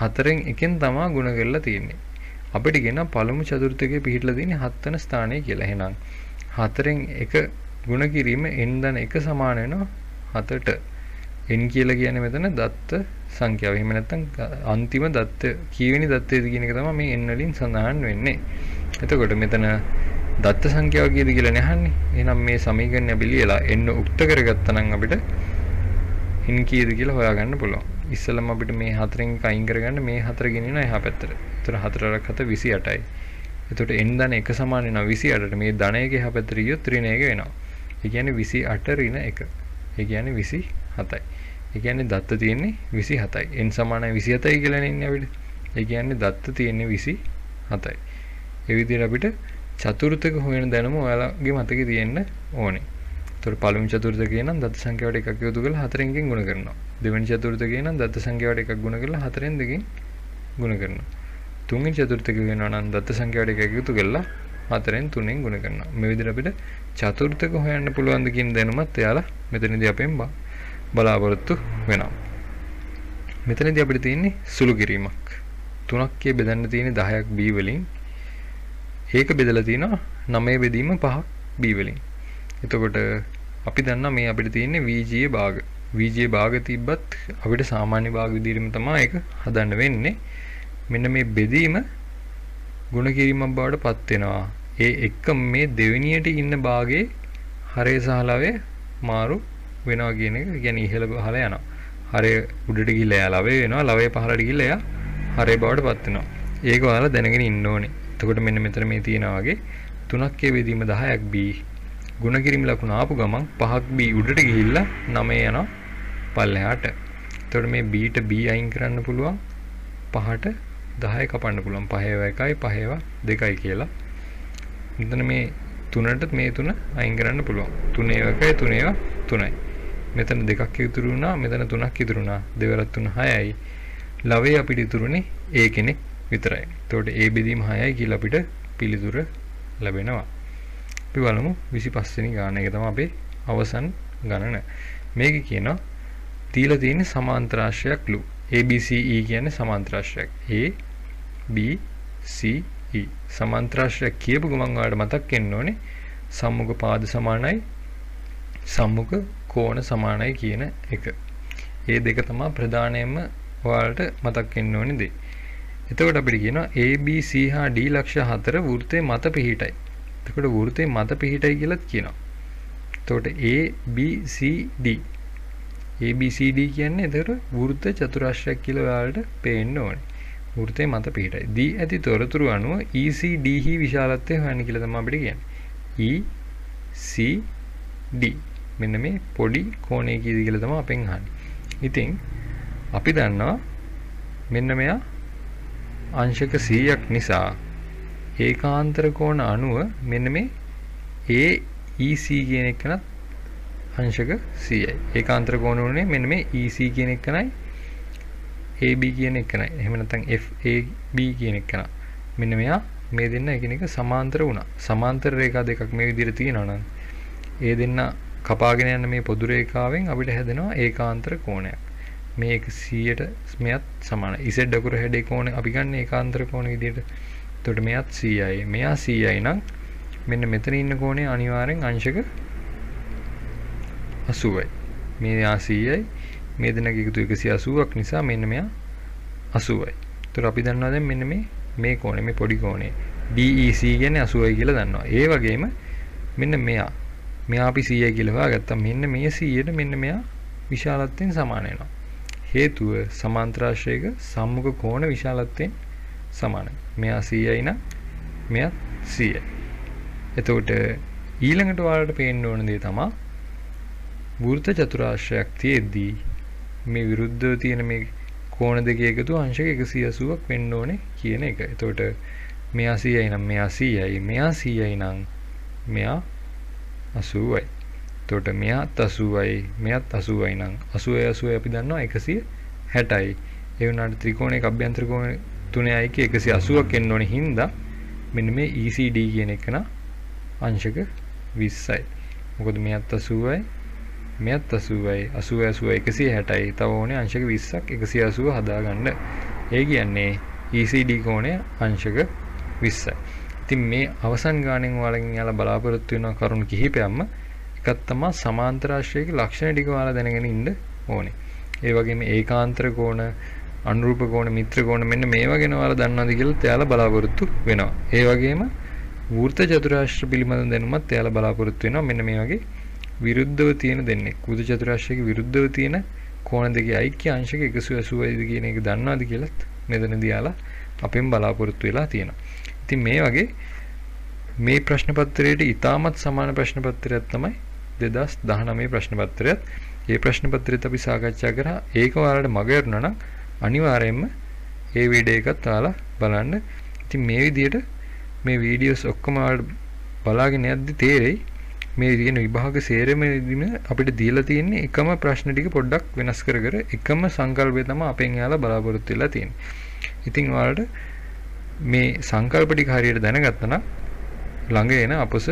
4ෙන් 1කින් තමයි ගුණ කරලා තියෙන්නේ. අපිට කියන පළමු චතුර්ථකයේ පිහිටලා තියෙන්නේ 7 වෙනි ස්ථානයේ කියලා. එහෙනම් 4ෙන් 1 ගුණ කිරීම n ධන 1 සමාන වෙනවා 7ට. n කියලා කියන්නේ මෙතන දත්ත සංඛ්‍යාව. එහෙම නැත්නම් අන්තිම දත්ත කීවෙනි දත්තේද කියන එක තමයි මේ n වලින් සඳහන් වෙන්නේ. එතකොට මෙතන දත්ත සංඛ්‍යාව කීයද කියලා නහන්නේ. එහෙනම් මේ සමීකරණය අපි ලියලා n උක්ත කරගත්තා නම් අපිට n කීයද කියලා හොයාගන්න පුළුවන්. ඉස්සෙල්ලම අපිට මේ 4ෙන් අයින් කරගන්න මේ 4 ගෙනියනවා එහා පැත්තට. එතකොට 4 7 28යි. එතකොට n ධන 1 සමාන වෙනවා 28ට. මේ ධන එක එහා පැත්තට ගියොත් ඍණ 1 වෙනවා. ඒ කියන්නේ 28 ඍණ 1. ඒ කියන්නේ 27යි. ඒ කියන්නේ දත්ත තියෙන්නේ 27යි. n සමානයි 27යි කියලා නෙන්නේ අපිට. ඒ කියන්නේ දත්ත තියෙන්නේ 27යි. ඒ විදිහට අපිට චතුර්ථක හොයන දැනුම ඔයාලගේ මතකේ තියෙන්න ඕනේ. එතකොට පළවෙනි චතුර්ථකේ නම් දත්ත සංඛ්‍යාවට එකක් එකතු කරලා 4ෙන් 1කින් ගුණ කරනවා. දෙවෙනි චතුර්ථකේ නම් දත්ත සංඛ්‍යාවට එකක් ගුණ කරලා 4ෙන් 2කින් ගුණ කරනවා. තුන්වෙනි චතුර්ථකේ වෙනවා නම් දත්ත සංඛ්‍යාවට එකක් එකතු කරලා 4න් 3න් ගුණ කරනවා. මේ විදිහට අපිට චතුර්ථක හොයන්න පුළුවන් ද කියන දැනුමත් එයාලා මෙතනදී අපෙන් බලාපොරොත්තු වෙනවා. මෙතනදී අපිට තියෙන්නේ සුළු කිරීමක්. 3ක් බෙදන්න තියෙන්නේ 10ක් b වලින්. ඒක බෙදලා තියෙනවා 9 බෙදීම 5ක් b වලින්. එතකොට අපි දන්නා මේ අපිට තියෙන්නේ VG භාග. VG භාග තිබ්බත් අපිට සාමාන්‍ය භාග විදිහටම තමයි ඒක හදන්න වෙන්නේ. මෙන්න මේ බෙදීම ගුණ කිරීමක් බවට පත් වෙනවා. ඒ එක්ක මේ දෙවෙනියට ඉන්න භාගයේ හරය සහ ලවය මාරු වෙනවා කියන එක කියන්නේ ඉහළ පහළ යනවා. හරය උඩට ගිහිල්ලා එයා ලවය වෙනවා. ලවය පහළට ගිහිල්ලා එයා හරය බවට පත් වෙනවා. ඒක ඔයාලා දැනගෙන ඉන්න ඕනේ. එතකොට මෙන්න මෙතන මේ තියෙනා වගේ 3ක් බෙදීම 10ක් b ගුණ කිරීම ලකුණ ආපු ගමන් 5ක් b උඩට ගිහිල්ලා 9 යනවා පල්ලෙහාට. එතකොට මේ b ට b අයින් කරන්න පුළුවන්. 5ට 10 කපන්න පුළුවන්. 5 1යි 5 2යි කියලා. මෙතන මේ 3ට මේ 3 අයින් කරන්න පුළුවන්. 3 1යි 3 3යි. මෙතන 2ක් ඉතුරු වුණා. මෙතන 3ක් ඉතුරු වුණා. 2 වරක් 3 6යි. ලවයේ අපිට ඉතුරුනේ a කෙනෙක් විතරයි. එතකොට a බෙදීම 6යි කියලා අපිට පිළිතුර ලැබෙනවා. අපි බලමු 25 වෙනි ගාන. එක තමයි අපේ අවසන් ගණන. මේක කියනවා දීලා තියෙන සමාන්තරාශ්‍රයක්ලු. ABCE කියන්නේ සමාන්තරාශ්‍රයක්. A B C E සමාන්තරාශ්‍රයක් කියපු ගමන් ඔයාලට මතක් වෙන්න ඕනේ සම්මුඛ පාද සමානයි සම්මුඛ කෝණ සමානයි කියන එක. මේ දෙක තමයි ප්‍රධානයෙන්ම ඔයාලට මතක් වෙන්න ඕනේ දේ. එතකොට අපිට කියනවා ABC හා D ලක්ෂ 4 වෘත්තයේ මත පිහිටයි. එතකොට වෘත්තයේ මත පිහිටයි කියලාත් කියනවා. එතකොට ABCD ABCD කියන්නේ එතකොට වෘත්ත චතුරාශ්‍රයක් කියලා ඔයාලට පේන්න ඕනේ. වෘත්තයේ මත පිහිටයි. D ඇති තොරතුරු අනුව ECD හි විශාලත්වය හොයන්න කියලා තමයි අපිට කියන්නේ. ECD මෙන්න මේ පොඩි කෝණය කීයද කියලා තමයි අපෙන් අහන්නේ. ඉතින් අපි දන්නවා මෙන්න මෙයා අංශක 100ක් නිසා ඒකාන්තර කෝණ අණුව මෙන්න මේ AEC කියන එකනත් අංශක 100යි. ඒකාන්තර කෝණ උනේ මෙන්න මේ EC කියන එකනයි AB කියන එකනයි. එහෙම නැත්නම් FAB කියන එකන. මෙන්න මෙයා මේ දෙන්න එකිනෙක සමාන්තර වුණා. සමාන්තර රේඛා දෙකක් මේ විදිහට තියෙනවා නම් ඒ දෙන්න කපාගෙන යන මේ පොදු රේඛාවෙන් අපිට හැදෙනවා ඒකාන්තර කෝණයක්. මේ 100ට මෙයත් සමානයි. Z අකුර හැඩේ කෝණය අපි ගන්න ඒකාන්තර කෝණ විදිහට. එතකොට මෙයත් 100යි. මෙයා 100යි නම් මෙන්න මෙතන ඉන්න කෝණය අනිවාර්යෙන් අංශක 80යි. මෙයා 100යි. මේ දෙන්නගේ එකතු 180ක් නිසා මෙන්න මෙයා 80යි. එතකොට අපි දන්නවා දැන් මෙන්න මේ කෝණය මේ පොඩි කෝණය DEC කියන්නේ 80යි කියලා දන්නවා. ඒ වගේම මෙන්න මෙයා අපි 100යි කියලා හොයාගත්තා. මෙන්න මේ 100ට මෙන්න මෙයා විශාලත්වයෙන් සමාන වෙනවා. හේතුව සමාන්තරාශ්‍රයක සම්මුඛ කෝණ විශාලත්වයෙන් සමානයි. මෙයා 100යි නම් මෙයා 100යි. එතකොට ඊළඟට ඔයාලට පේන්න ඕන දේ තමයි වෘත්ත චතුරාශ්‍රයක් තියෙද්දී මේ විරුද්ධව තියෙන මේ කෝණ දෙකේ එකතු අංශක 180ක් වෙන්න ඕනේ කියන එක. එතකොට මෙයා 100යි නම් මෙයා 100යි. මෙයා 100යි නම් මෙයා 80යි. එතකොට මෙයාත් 80යි. මෙයාත් 80යි නම් 80 අපි දන්නවා 160යි. ඒ වුණාට ත්‍රිකෝණයක අභ්‍යන්තර කෝණ 3යි 180ක් එන්න ඕනේ හින්දා මෙන්න මේ ECD කියන එක නා අංශක 20යි. මොකද මෙයාත් 80යි. මෙයත් 80යි 80 160යි. තව ඕනේ අංශක 20ක් 180 හදාගන්න. ඒ කියන්නේ ECD කෝණය අංශක 20යි. ඉතින් මේ අවසන් ගානෙන් ඔයාලගෙන් යාලා බලාපොරොත්තු වෙන කරුණු කිහිපයක්ම එකක් තමයි සමාන්තරාශ්‍රයක ලක්ෂණ ටික ඔයාලා දැනගෙන ඉන්න ඕනේ. ඒ වගේම ඒකාන්තර කෝණ, අනුරූප කෝණ, මිත්‍ර කෝණ මෙන්න මේවා ගැන ඔයාලා දන්නවද කියලා එයාලා බලාපොරොත්තු වෙනවා. ඒ වගේම වෘත්ත චතුරාශ්‍ර පිළිබඳ දැනුමත් එයාලා බලාපොරොත්තු වෙනවා. මෙන්න මේ වගේ විරුද්ධව තියෙන දෙන්නේ වෘත්ත චතුරාශ්‍රයක විරුද්ධව තියෙන කෝණ දෙකේ ඓක්‍ය අංශක 180යිද කියන එක දන්නවද කියලාත් මෙතනදී යාලා අපෙන් බලාපොරොත්තු වෙලා තියෙනවා. ඉතින් මේ වගේ මේ ප්‍රශ්න පත්‍රයට ඉතාමත් සමාන ප්‍රශ්න පත්‍රයක් තමයි 2019 ප්‍රශ්න පත්‍රයත්. මේ ප්‍රශ්න පත්‍රයත් අපි සාකච්ඡා කරා. ඒක ඔයාලට මග යරුණා නම් අනිවාර්යයෙන්ම මේ වීඩියෝ එකත් ඔයාලා බලන්න. ඉතින් මේ විදිහට මේ වීඩියෝස් ඔක්කොම ඔයාලට බලාගෙන යද්දි තේරෙයි මේ තියෙන විභාග සේරමෙදිම අපිට දීලා තියෙන්නේ එකම ප්‍රශ්න ටික පොඩ්ඩක් වෙනස් කර එකම සංකල්පය තමයි අපෙන් යාලා බලාපොරොත්තු වෙලා තියෙන්නේ. ඉතින් ඔයාලට මේ සංකල්ප ටික හරියට දැනගත්තා නම් ළඟ එන අපොස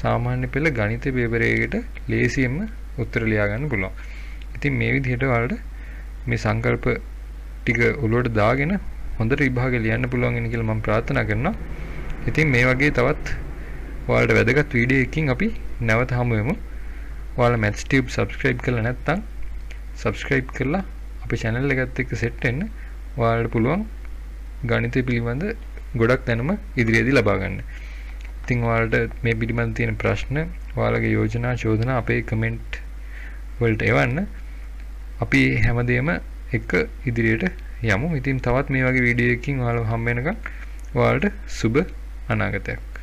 සාමාන්‍ය පෙළ ගණිත පේපර් එකකට ලේසියෙන්ම උත්තර ලියා ගන්න පුළුවන්. ඉතින් මේ විදිහට ඔයාලට මේ සංකල්ප ටික ඔලුවට දාගෙන හොඳට විභාගෙ ලියන්න පුළුවන් වෙන කියලා මම ප්‍රාර්ථනා කරනවා. ඉතින් මේ වගේ තවත් ඔයාලට වැදගත් වීඩියෝ එකකින් අපි නැවත හමු වෙමු. ඔයාලා Maths Tube subscribe කරලා නැත්නම් subscribe කරලා අපේ channel එකත් එක්ක set වෙන්න. ඔයාලට පුළුවන් ගණිතය පිළිබඳ ගොඩක් දැනුම ඉදිරියේදී ලබා ගන්න. ඉතින් ඔයාලට මේ පිළිබඳ තියෙන ප්‍රශ්න, ඔයාලගේ යෝජනා, චෝදනා අපේ comment වලට එවන්න. අපි හැමදේම එක ඉදිරියට යමු. ඉතින් තවත් මේ වගේ වීඩියෝ එකකින් ඔයාලව හම්බ වෙනකම් ඔයාලට සුබ අනාගතයක්.